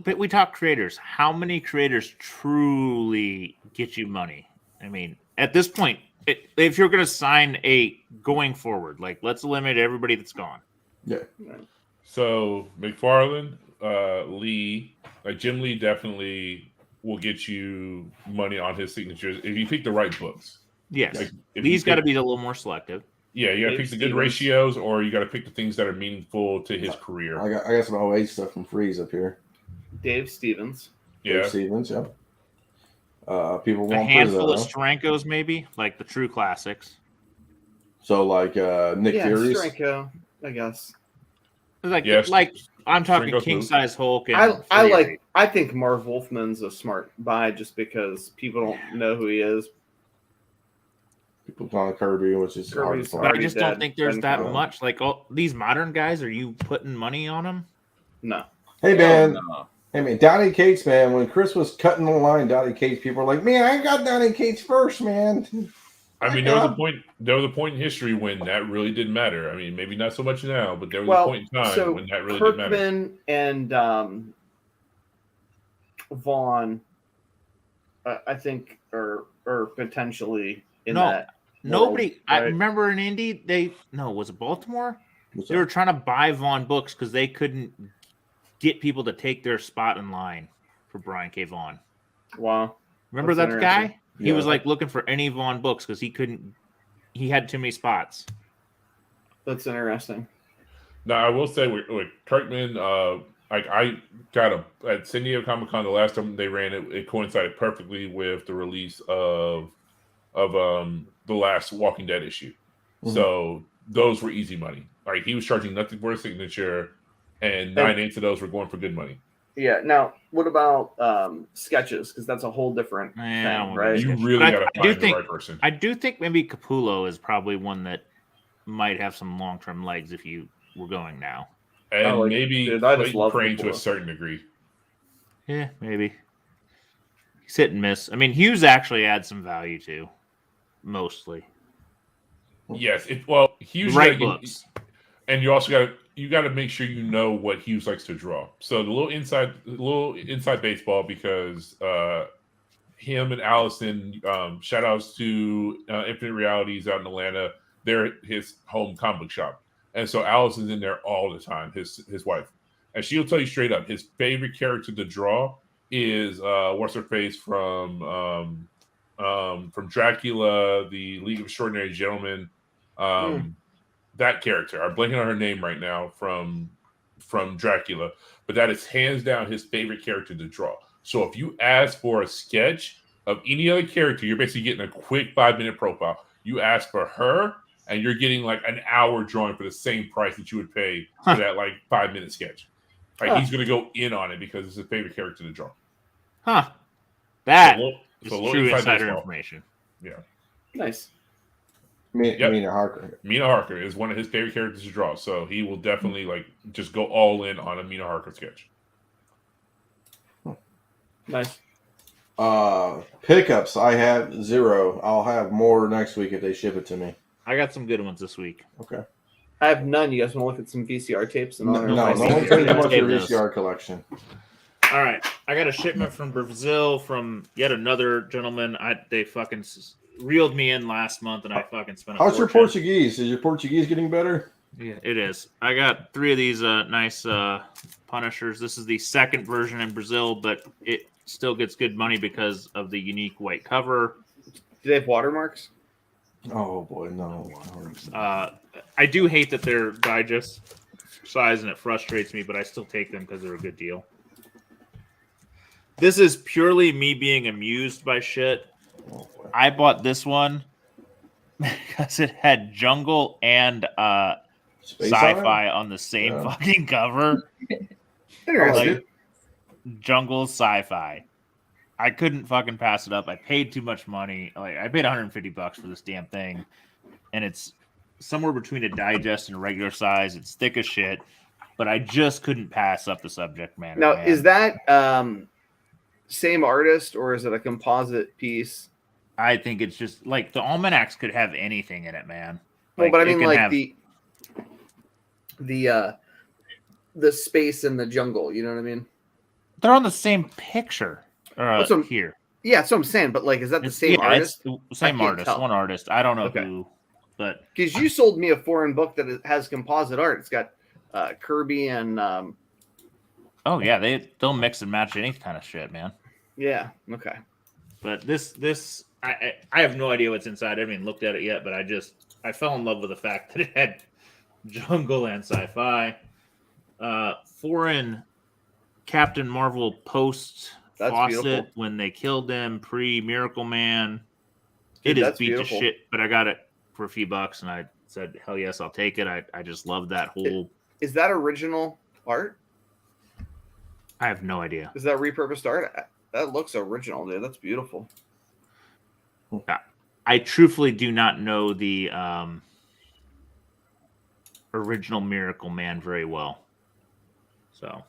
but we talk creators. How many creators truly get you money? I mean, at this point, if you're going to sign going forward, like let's eliminate everybody that's gone. Yeah. So McFarlane, Lee, Jim Lee definitely will get you money on his signatures if you pick the right books. Yes, Lee's got to be a little more selective. Yeah, you got to pick the good ratios, or you got to pick the things that are meaningful to his career. I got some OA stuff from Freeze up here. Dave Stevens. Yeah. Dave Stevens, yeah. People A want handful of Strankos, maybe like the true classics. So like Nick Fury's. Stranko, I guess. Like I'm talking Stranko king too. size Hulk. And I think Marv Wolfman's a smart buy just because people don't know who he is. People calling Kirby, which is hard to Kirby's find. But I just don't think there's that Cool. much. Like all these modern guys, are you putting money on them? No. Hey man, No. hey man, Donnie Cates, man. When Chris was cutting the line, Donnie Cates, people were like, "Man, I got Donnie Cates first, man." I mean, there was a point in history when that really didn't matter. I mean, maybe not so much now, but there was a point in time when that really didn't matter. Kirkman and Vaughn, I think, are potentially in that. Nobody. world, I right? remember in Indy, was it Baltimore? What's They up? were trying to buy Vaughn books because they couldn't get people to take their spot in line for Brian K. Vaughn. Wow. Remember That's that guy? He Yeah. was like looking for any Vaughn books because he couldn't. He had too many spots. That's interesting. Now, I will say with Kirkman, I got at San Diego Comic Con the last time they ran it. It coincided perfectly with the release of the last Walking Dead issue. Mhm. So those were easy money. Like he was charging nothing for a signature, and 9/8 of those were going for good money. Yeah. Now, what about sketches? Because that's a whole different Yeah, I thing, won't right? do You sketches. really But got to I do find the think- right person. I do think maybe Capullo is probably one that might have some long term legs if you were going now. And like- maybe dude, I just Clayton love Crane to a Capullo. certain degree. Yeah, maybe. He's hit and miss. I mean, Hughes actually adds some value too, mostly. Yes. Hughes Right books. and you also got to make sure you know what Hughes likes to draw. So the little inside baseball, because him and Allison, shout outs to Infinite Realities out in Atlanta. They're his home comic book shop, and so Allison's in there all the time. His wife, and she'll tell you straight up his favorite character to draw is what's her face from Dracula, the League of Extraordinary Gentlemen. That character, I'm blanking on her name right now from Dracula, but that is hands down his favorite character to draw. So if you ask for a sketch of any other character, you're basically getting a quick 5-minute profile. You ask for her, and you're getting like an hour drawing for the same price that you would pay for that like 5-minute sketch. Like he's going to go in on it because it's his favorite character to draw. Huh. That is true insider information. Yeah. Nice. Mina Harker. Mina Harker is one of his favorite characters to draw, so he will definitely like just go all in on a Mina Harker sketch. Nice. Pickups, I have 0. I'll have more next week if they ship it to me. I got some good ones this week. Okay. I have none. You guys want to look at some VCR tapes? And No, other no, nice tell me Let's about your save those. VCR collection. All right, I got a shipment from Brazil from yet another gentleman. They fucking reeled me in last month, and I fucking spent. How's your Portuguese? Is your Portuguese getting better? Yeah, it is. I got 3 of these nice Punishers. This is the second version in Brazil, but it still gets good money because of the unique white cover. Do they have watermarks? Oh boy, no. I do hate that they're digest size, and it frustrates me, but I still take them because they're a good deal. This is purely me being amused by shit. Oh, boy. I bought this one because it had Jungle and Sci-Fi on the same fucking cover. Interesting. Like, Jungle Sci-Fi. I couldn't fucking pass it up. I paid too much money. Like I paid $150 for this damn thing, and it's somewhere between a digest and a regular size. It's thick as shit, but I just couldn't pass up the subject matter. Now, man. is that same artist or is it a composite piece? I think it's just like the almanacs could have anything in it, man. Well, but I mean, it can like have- the space in the jungle. You know what I mean? they're on the same picture. Here. Yeah, that's what I'm saying. But like, is that the same artist? It's the same artist. tell. One artist. I don't know Okay. who, but Because you sold me a foreign book that has composite art. It's got Kirby and oh yeah, they'll mix and match any kind of shit, man. yeah. Okay. But this I have no idea what's inside. I haven't even looked at it yet, but I fell in love with the fact that it had Jungle and Sci-Fi. Foreign Captain Marvel post That's Fawcett beautiful. when they killed him pre Miracle Man. Dude, It is that's beat beautiful. to shit, but I got it for a few bucks and I said, hell yes, I'll take it. I just love that whole. Is that original art? I have no idea. Is that repurposed art? That looks original, dude. That's beautiful. I truthfully do not know the original Miracle Man very well. So,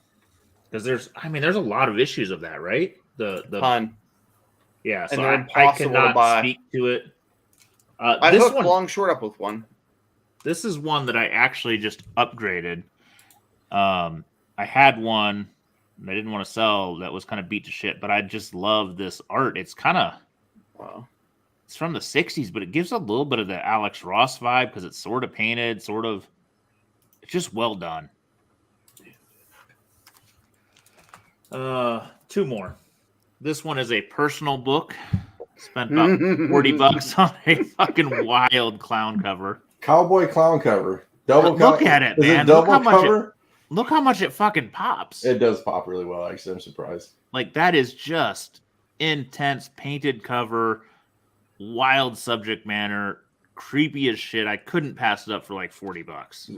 because there's a lot of issues of that, right? The Ton. yeah. And So they're I impossible to cannot buy. speak to it. I This hooked one, long short up with one. this is one that I actually just upgraded. I had one that I didn't want to sell that was kind of beat to shit, but I just love this art. It's kind of. Wow. It's from the 60s, but it gives a little bit of the Alex Ross vibe because it's sort of painted, it's just well done. 2 more. This one is a personal book. Spent about $40 on a fucking wild clown cover. Cowboy clown cover. Double Look at it, Is man. it double Look how much cover? Look how much it fucking pops. It does pop really well, actually. I'm surprised. Like that is just intense painted cover, wild subject matter, creepy as shit. I couldn't pass it up for like $40.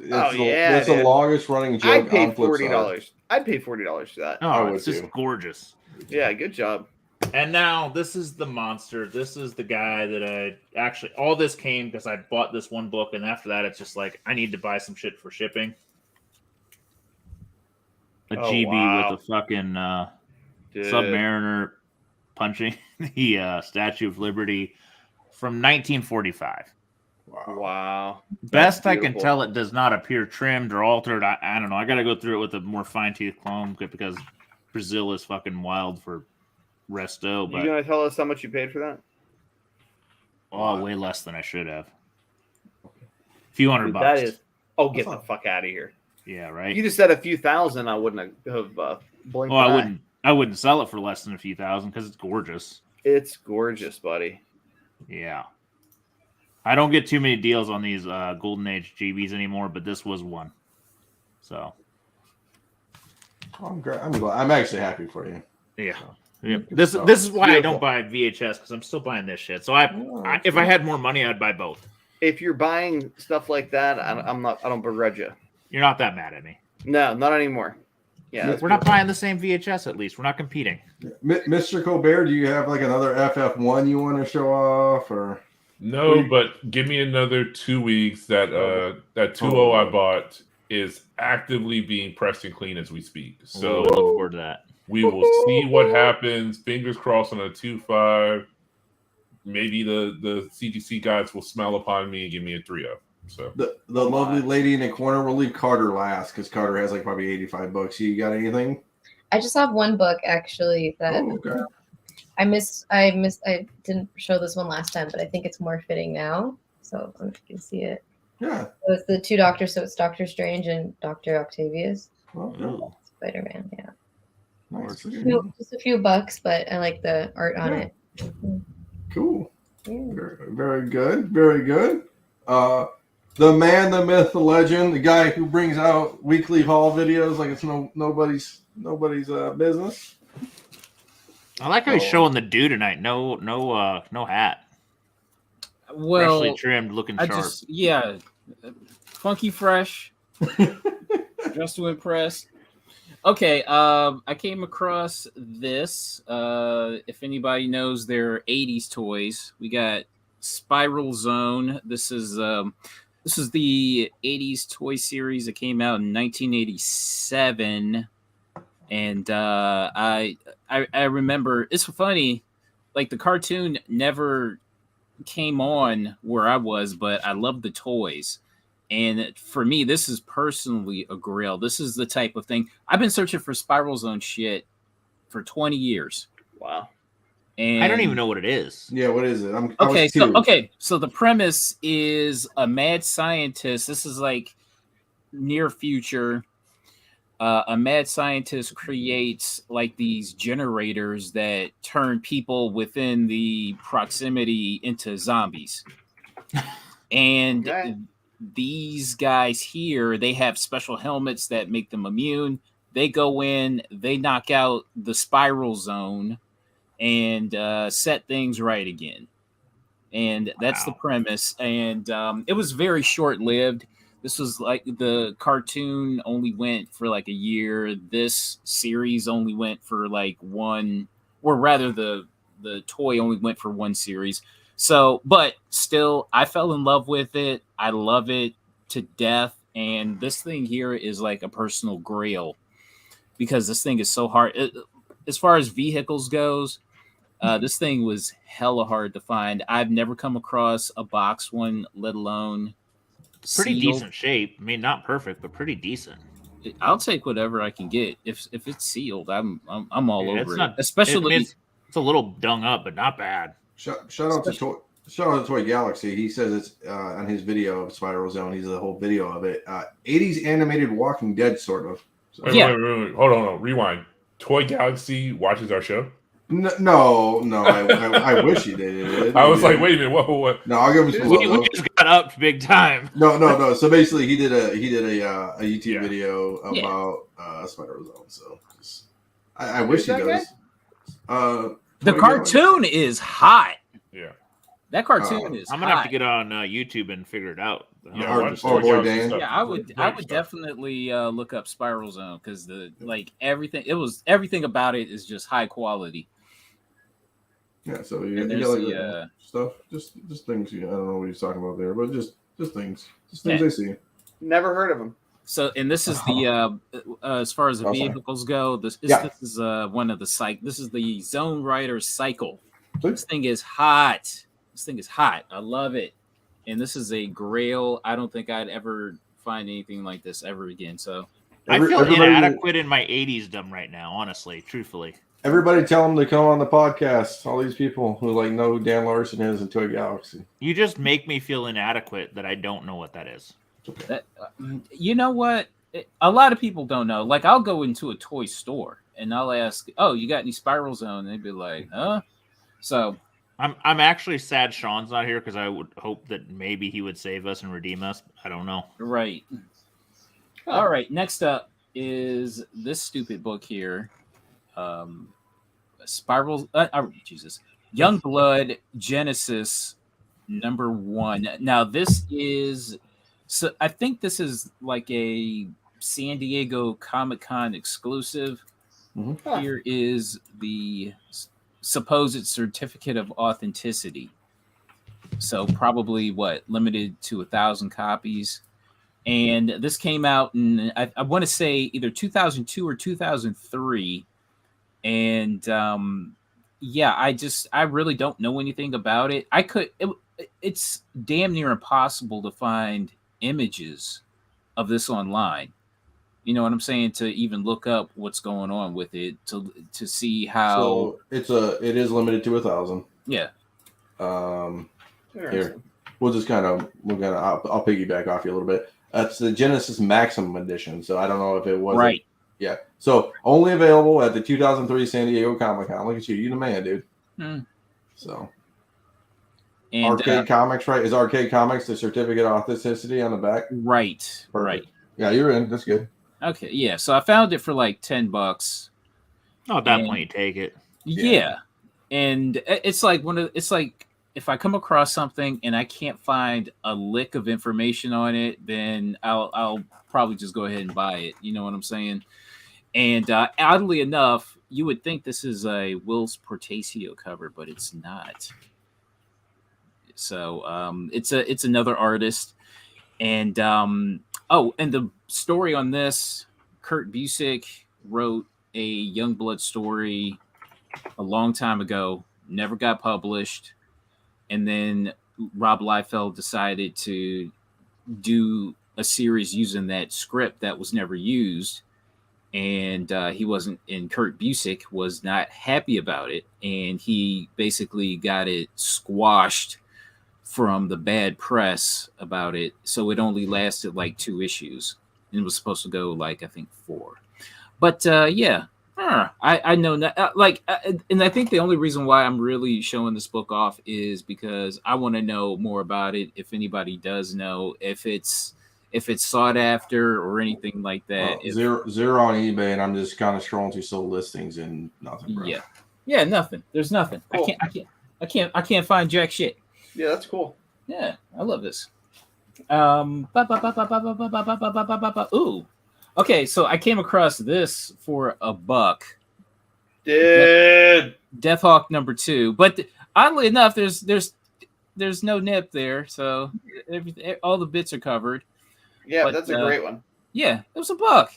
That's yeah, the dude. longest running joke I'd pay on Flipside. $40. I'd pay $40 for that. Oh, I would it's just too. gorgeous. Yeah, good job. And now this is the monster. This is the guy that I actually, all this came because I bought this one book. And after that, it's just like, I need to buy some shit for shipping. A Oh, GB wow. with a fucking Dude. Submariner punching the Statue of Liberty from 1945. Wow. Best I can beautiful. tell, it does not appear trimmed or altered. I don't know. I got to go through it with a more fine tooth comb because Brazil is fucking wild for resto. You But gonna tell us how much you paid for that? way less than I should have. A few $100 Dude, bucks. that is. Oh, get the fuck out of here! Yeah, right. You just said a few thousand. I wouldn't have blinked. Well, I an eye. wouldn't. I wouldn't sell it for less than a few thousand because it's gorgeous. It's gorgeous, buddy. Yeah. I don't get too many deals on these Golden Age GBs anymore, but this was one. So. I'm great. I'm glad. I'm actually happy for you. Yeah. Yeah. This is why I don't buy VHS because I'm still buying this shit. So if I had more money, I'd buy both. If you're buying stuff like that, I'm not. I don't begrudge you. You're not that mad at me. No, not anymore. Yeah, We're not buying the same VHS. At least we're not competing. Mr. Colbert, do you have like another FF1 you want to show off, or? No, but give me another 2 weeks. That 2.0 I bought is actively being pressed and clean as we speak. So I look forward to that. we will see what happens. Fingers crossed on a 2.5. Maybe the CGC guys will smile upon me and give me a 3.0. So The lovely lady in the corner, we'll leave Carter last because Carter has like probably $85. You got anything? I just have one book actually that Oh, okay. I missed. I didn't show this one last time, but I think it's more fitting now. So I don't know if you can see it. Yeah. So it's the two doctors. So it's Doctor Strange and Doctor Octavius. Well, Ooh. Spider-Man. Yeah. nice. Just a few bucks, but I like the art on it. Cool. Yeah. Very, very good. Very good. The man, the myth, the legend, the guy who brings out weekly haul videos like it's nobody's business. I like how he's showing the dude tonight. No hat. Well, Freshly trimmed, looking sharp. Funky fresh. Just to impress. Okay, I came across this. If anybody knows their 80s toys, we got Spiral Zone. This is the 80s toy series that came out in 1987. And I remember, it's funny, like the cartoon never came on where I was, but I love the toys. And for me, this is personally a grail. This is the type of thing. I've been searching for Spiral Zone shit for 20 years. Wow. And I don't even know what it is. Yeah, what is it? So the premise is a mad scientist. This is like near future. A mad scientist creates like these generators that turn people within the proximity into zombies. And these guys here, they have special helmets that make them immune. They go in, they knock out the Spiral Zone and set things right again. And that's the premise. And it was very short-lived. This was like the cartoon only went for like a year. This series only went for like one, or rather the toy only went for one series. So, but still, I fell in love with it. I love it to death. And this thing here is like a personal grail because this thing is so hard. As far as vehicles goes, this thing was hella hard to find. I've never come across a box one, let alone Pretty sealed. decent shape. I mean, not perfect, but pretty decent. I'll take whatever I can get. If it's sealed, I'm all Yeah, over it's not- it. Especially, it's a little dung up, but not bad. Shout out to Toy Galaxy. He says it's on his video of Spiral Zone. He's a whole video of it. 80s animated Walking Dead, sort of. So, wait, hold on, rewind. Toy Galaxy watches our show. No, I wish he did. I was like, wait a minute, what? No, I'll give him some love. We just got up big time. No. So basically, he did a YouTube video about Spiral Zone. So I wish he does. the cartoon is hot. Yeah. That cartoon is. I'm gonna have hot. to get on YouTube and figure it out. Yeah, Or watch Boy Toy Galaxy Dan. stuff. Yeah, I would definitely look up Spiral Zone because everything about it is just high quality. Yeah, so you And got there's like stuff, just things. I don't know what he's talking about there, but just things I see. Never heard of him. So, and this is the as far as the Oh, sorry. vehicles go, this Yeah. is one of the This is the Zone Rider Cycle. Please. This thing is hot. This thing is hot. I love it. And this is a Grail. I don't think I'd ever find anything like this ever again. So I feel everybody- inadequate in my 80s dumb right now, honestly, truthfully. Everybody tell them to come on the podcast. All these people who like know who Dan Larson is in Toy Galaxy. You just make me feel inadequate that I don't know what that is. that, you know what? A lot of people don't know. Like, I'll go into a toy store and I'll ask, "Oh, you got any Spiral Zone?" And they'd be like, "Huh?" So I'm actually sad Sean's not here because I would hope that maybe he would save us and redeem us. I don't know. right. All right. Next up is this stupid book here. Spiral. Jesus. Young Blood Genesis #1. Now this is. So I think this is like a San Diego Comic-Con exclusive. Mhm. Here is the supposed certificate of authenticity. So probably limited to 1,000 copies. And this came out in I want to say either 2002 or 2003. And yeah, I really don't know anything about it. It's damn near impossible to find images of this online. You know what I'm saying? To even look up what's going on with it, to see how. So it is limited to 1,000. Yeah. Here, we'll I'll piggyback off you a little bit. That's the Genesis Maximum Edition. So I don't know if it was Right. Yeah. So only available at the 2003 San Diego Comic-Con. Look at you the man, dude. So And Arcade Comics, right? Is Arcade Comics the certificate of authenticity on the back? right. Perfect. Right. Yeah, you're in. That's good. Okay. Yeah. So I found it for like $10. Oh, at that point, you take it. Yeah. And it's like it's like if I come across something and I can't find a lick of information on it, then I'll probably just go ahead and buy it. You know what I'm saying? And oddly enough, you would think this is a Will's Portacio cover, but it's not. So it's another artist. And and the story on this, Kurt Busiek wrote a Youngblood story a long time ago, never got published, and then Rob Liefeld decided to do a series using that script that was never used, and Kurt Busiek was not happy about it, and he basically got it squashed from the bad press about it, so it only lasted like 2 issues, and it was supposed to go like I think 4. But yeah. I know that, and I think the only reason why I'm really showing this book off is because I want to know more about it. If anybody does know, if it's sought after or anything like that. Zero on eBay, and I'm just kind of scrolling through sold listings and nothing. Bro. Yeah, nothing. There's nothing. Cool. I can't find jack shit. Yeah, that's cool. Yeah, I love this. Ooh. Okay, so I came across this for $1. Dude. Deathhawk #2, but oddly enough, there's no nip there, so all the bits are covered. Yeah, But, that's a great one. Yeah, it was $1.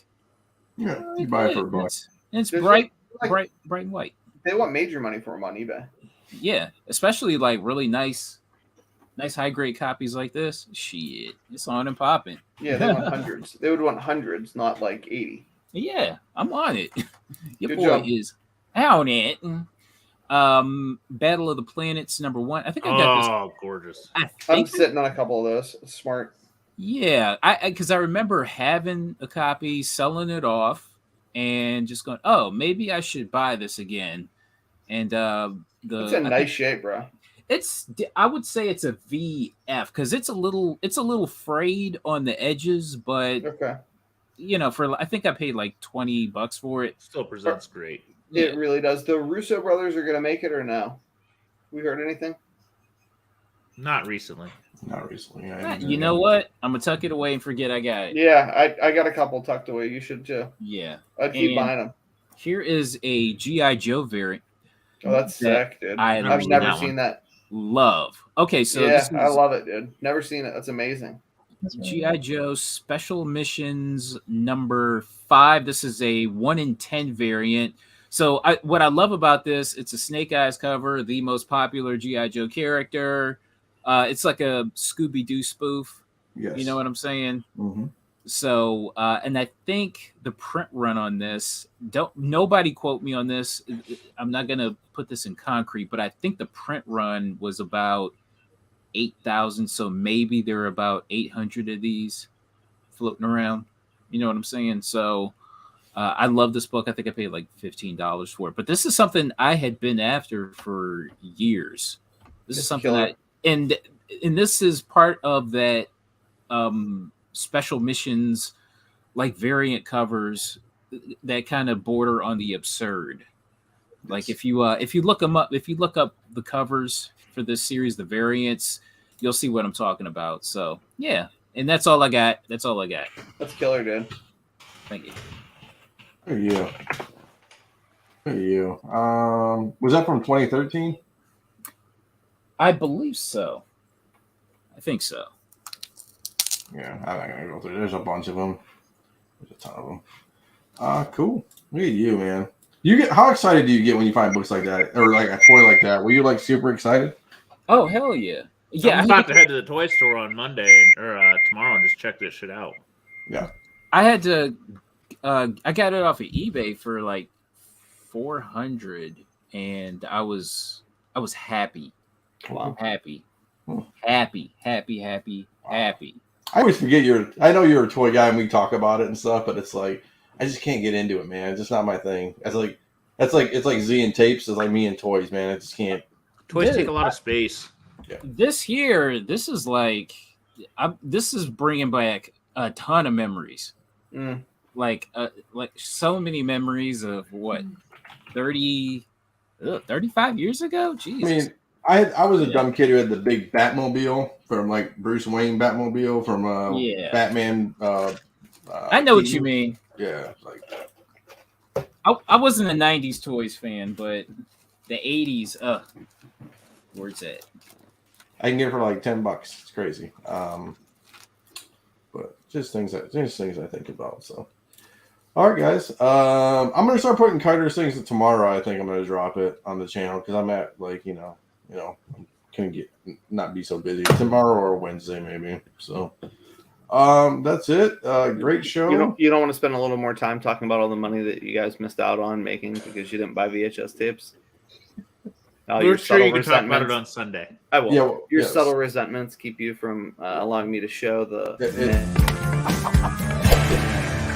Yeah, you buy it for $1. It's There's bright like- and white. They want major money for them on eBay. Yeah, especially like really nice high grade copies like this. Shit, it's on and popping. Yeah, they want hundreds. They would want hundreds, not like 80. Yeah, I'm on it. Your Good boy job. is on it. Battle of the Planets #1. I think I got this. Oh, gorgeous. I I'm think sitting on a couple of those. Smart. Yeah, because I remember having a copy, selling it off, and just going, "Oh, maybe I should buy this again." And It's in nice shape, bro. I would say it's a VF because it's a little frayed on the edges, but Okay. I think I paid like $20 for it. Still presents great. Yeah. It really does. The Russo brothers are going to make it or no? We heard anything? Not recently. Not recently. You know what? I'm gonna tuck it away and forget I got it. Yeah, I got a couple tucked away. You should too. Yeah. I'd keep And buying them. Here is a GI Joe variant. Oh, that's that sick, dude. I've I've seen never that seen one. that. Love. Okay, so Yeah, this is, I love it, dude. Never seen it. That's amazing. That's really G.I. Joe Special Missions number 5. This is a 1 in 10 variant. So what I love about this, it's a Snake Eyes cover, the most popular G.I. Joe character. It's like a Scooby-Doo spoof. Yes. You know what I'm saying? Mm-hmm. So, and I think the print run on this, nobody quote me on this. I'm not going to put this in concrete, but I think the print run was about 8,000. So maybe there are about 800 of these floating around. You know what I'm saying? So I love this book. I think I paid like $15 for it, but this is something I had been after for years. This is something killer. and this is part of that, Special Missions, like variant covers that kind of border on the absurd. Like if you look them up, if you look up the covers for this series, the variants, you'll see what I'm talking about. So yeah, and that's all I got. That's killer, dude. Thank you. There you. There you. Was that from 2013? I believe so. I think so. Yeah, I'm not gonna go through. There's a bunch of them. There's a ton of them. Cool. Look at you, man. How excited do you get when you find books like that, or like a toy like that? Were you like super excited? Oh hell yeah! Yeah, I'm about to head to the toy store on Monday or tomorrow and just check this shit out. Yeah. I had to. I got it off of eBay for like 400, and I was happy. Wow. Happy. Wow. Happy. I always forget I know you're a toy guy and we talk about it and stuff, but it's like I just can't get into it, man. It's just not my thing. It's like Z and tapes. It's like me and toys, man. I just can't. Toys Dude, take a lot of space. Yeah. This year, this is like, this is bringing back a ton of memories. Like so many memories of what 35 years ago. Jesus. I mean, I was a dumb kid who had the big Batmobile from like Bruce Wayne Batmobile from Batman. I know what you mean. Yeah, like I wasn't a 90s toys fan, but the 80s, where's it? I can get it for like $10. It's crazy. But just things I think about. So, all right, guys. I'm gonna start putting Carter's things tomorrow. I think I'm gonna drop it on the channel because I'm at like I'm gonna not be so busy tomorrow or Wednesday maybe. So, that's it. Great show. You don't want to spend a little more time talking about all the money that you guys missed out on making because you didn't buy VHS tapes. We're sure you can talk about it on Sunday. I will. Yeah, Your subtle resentments keep you from allowing me to show the.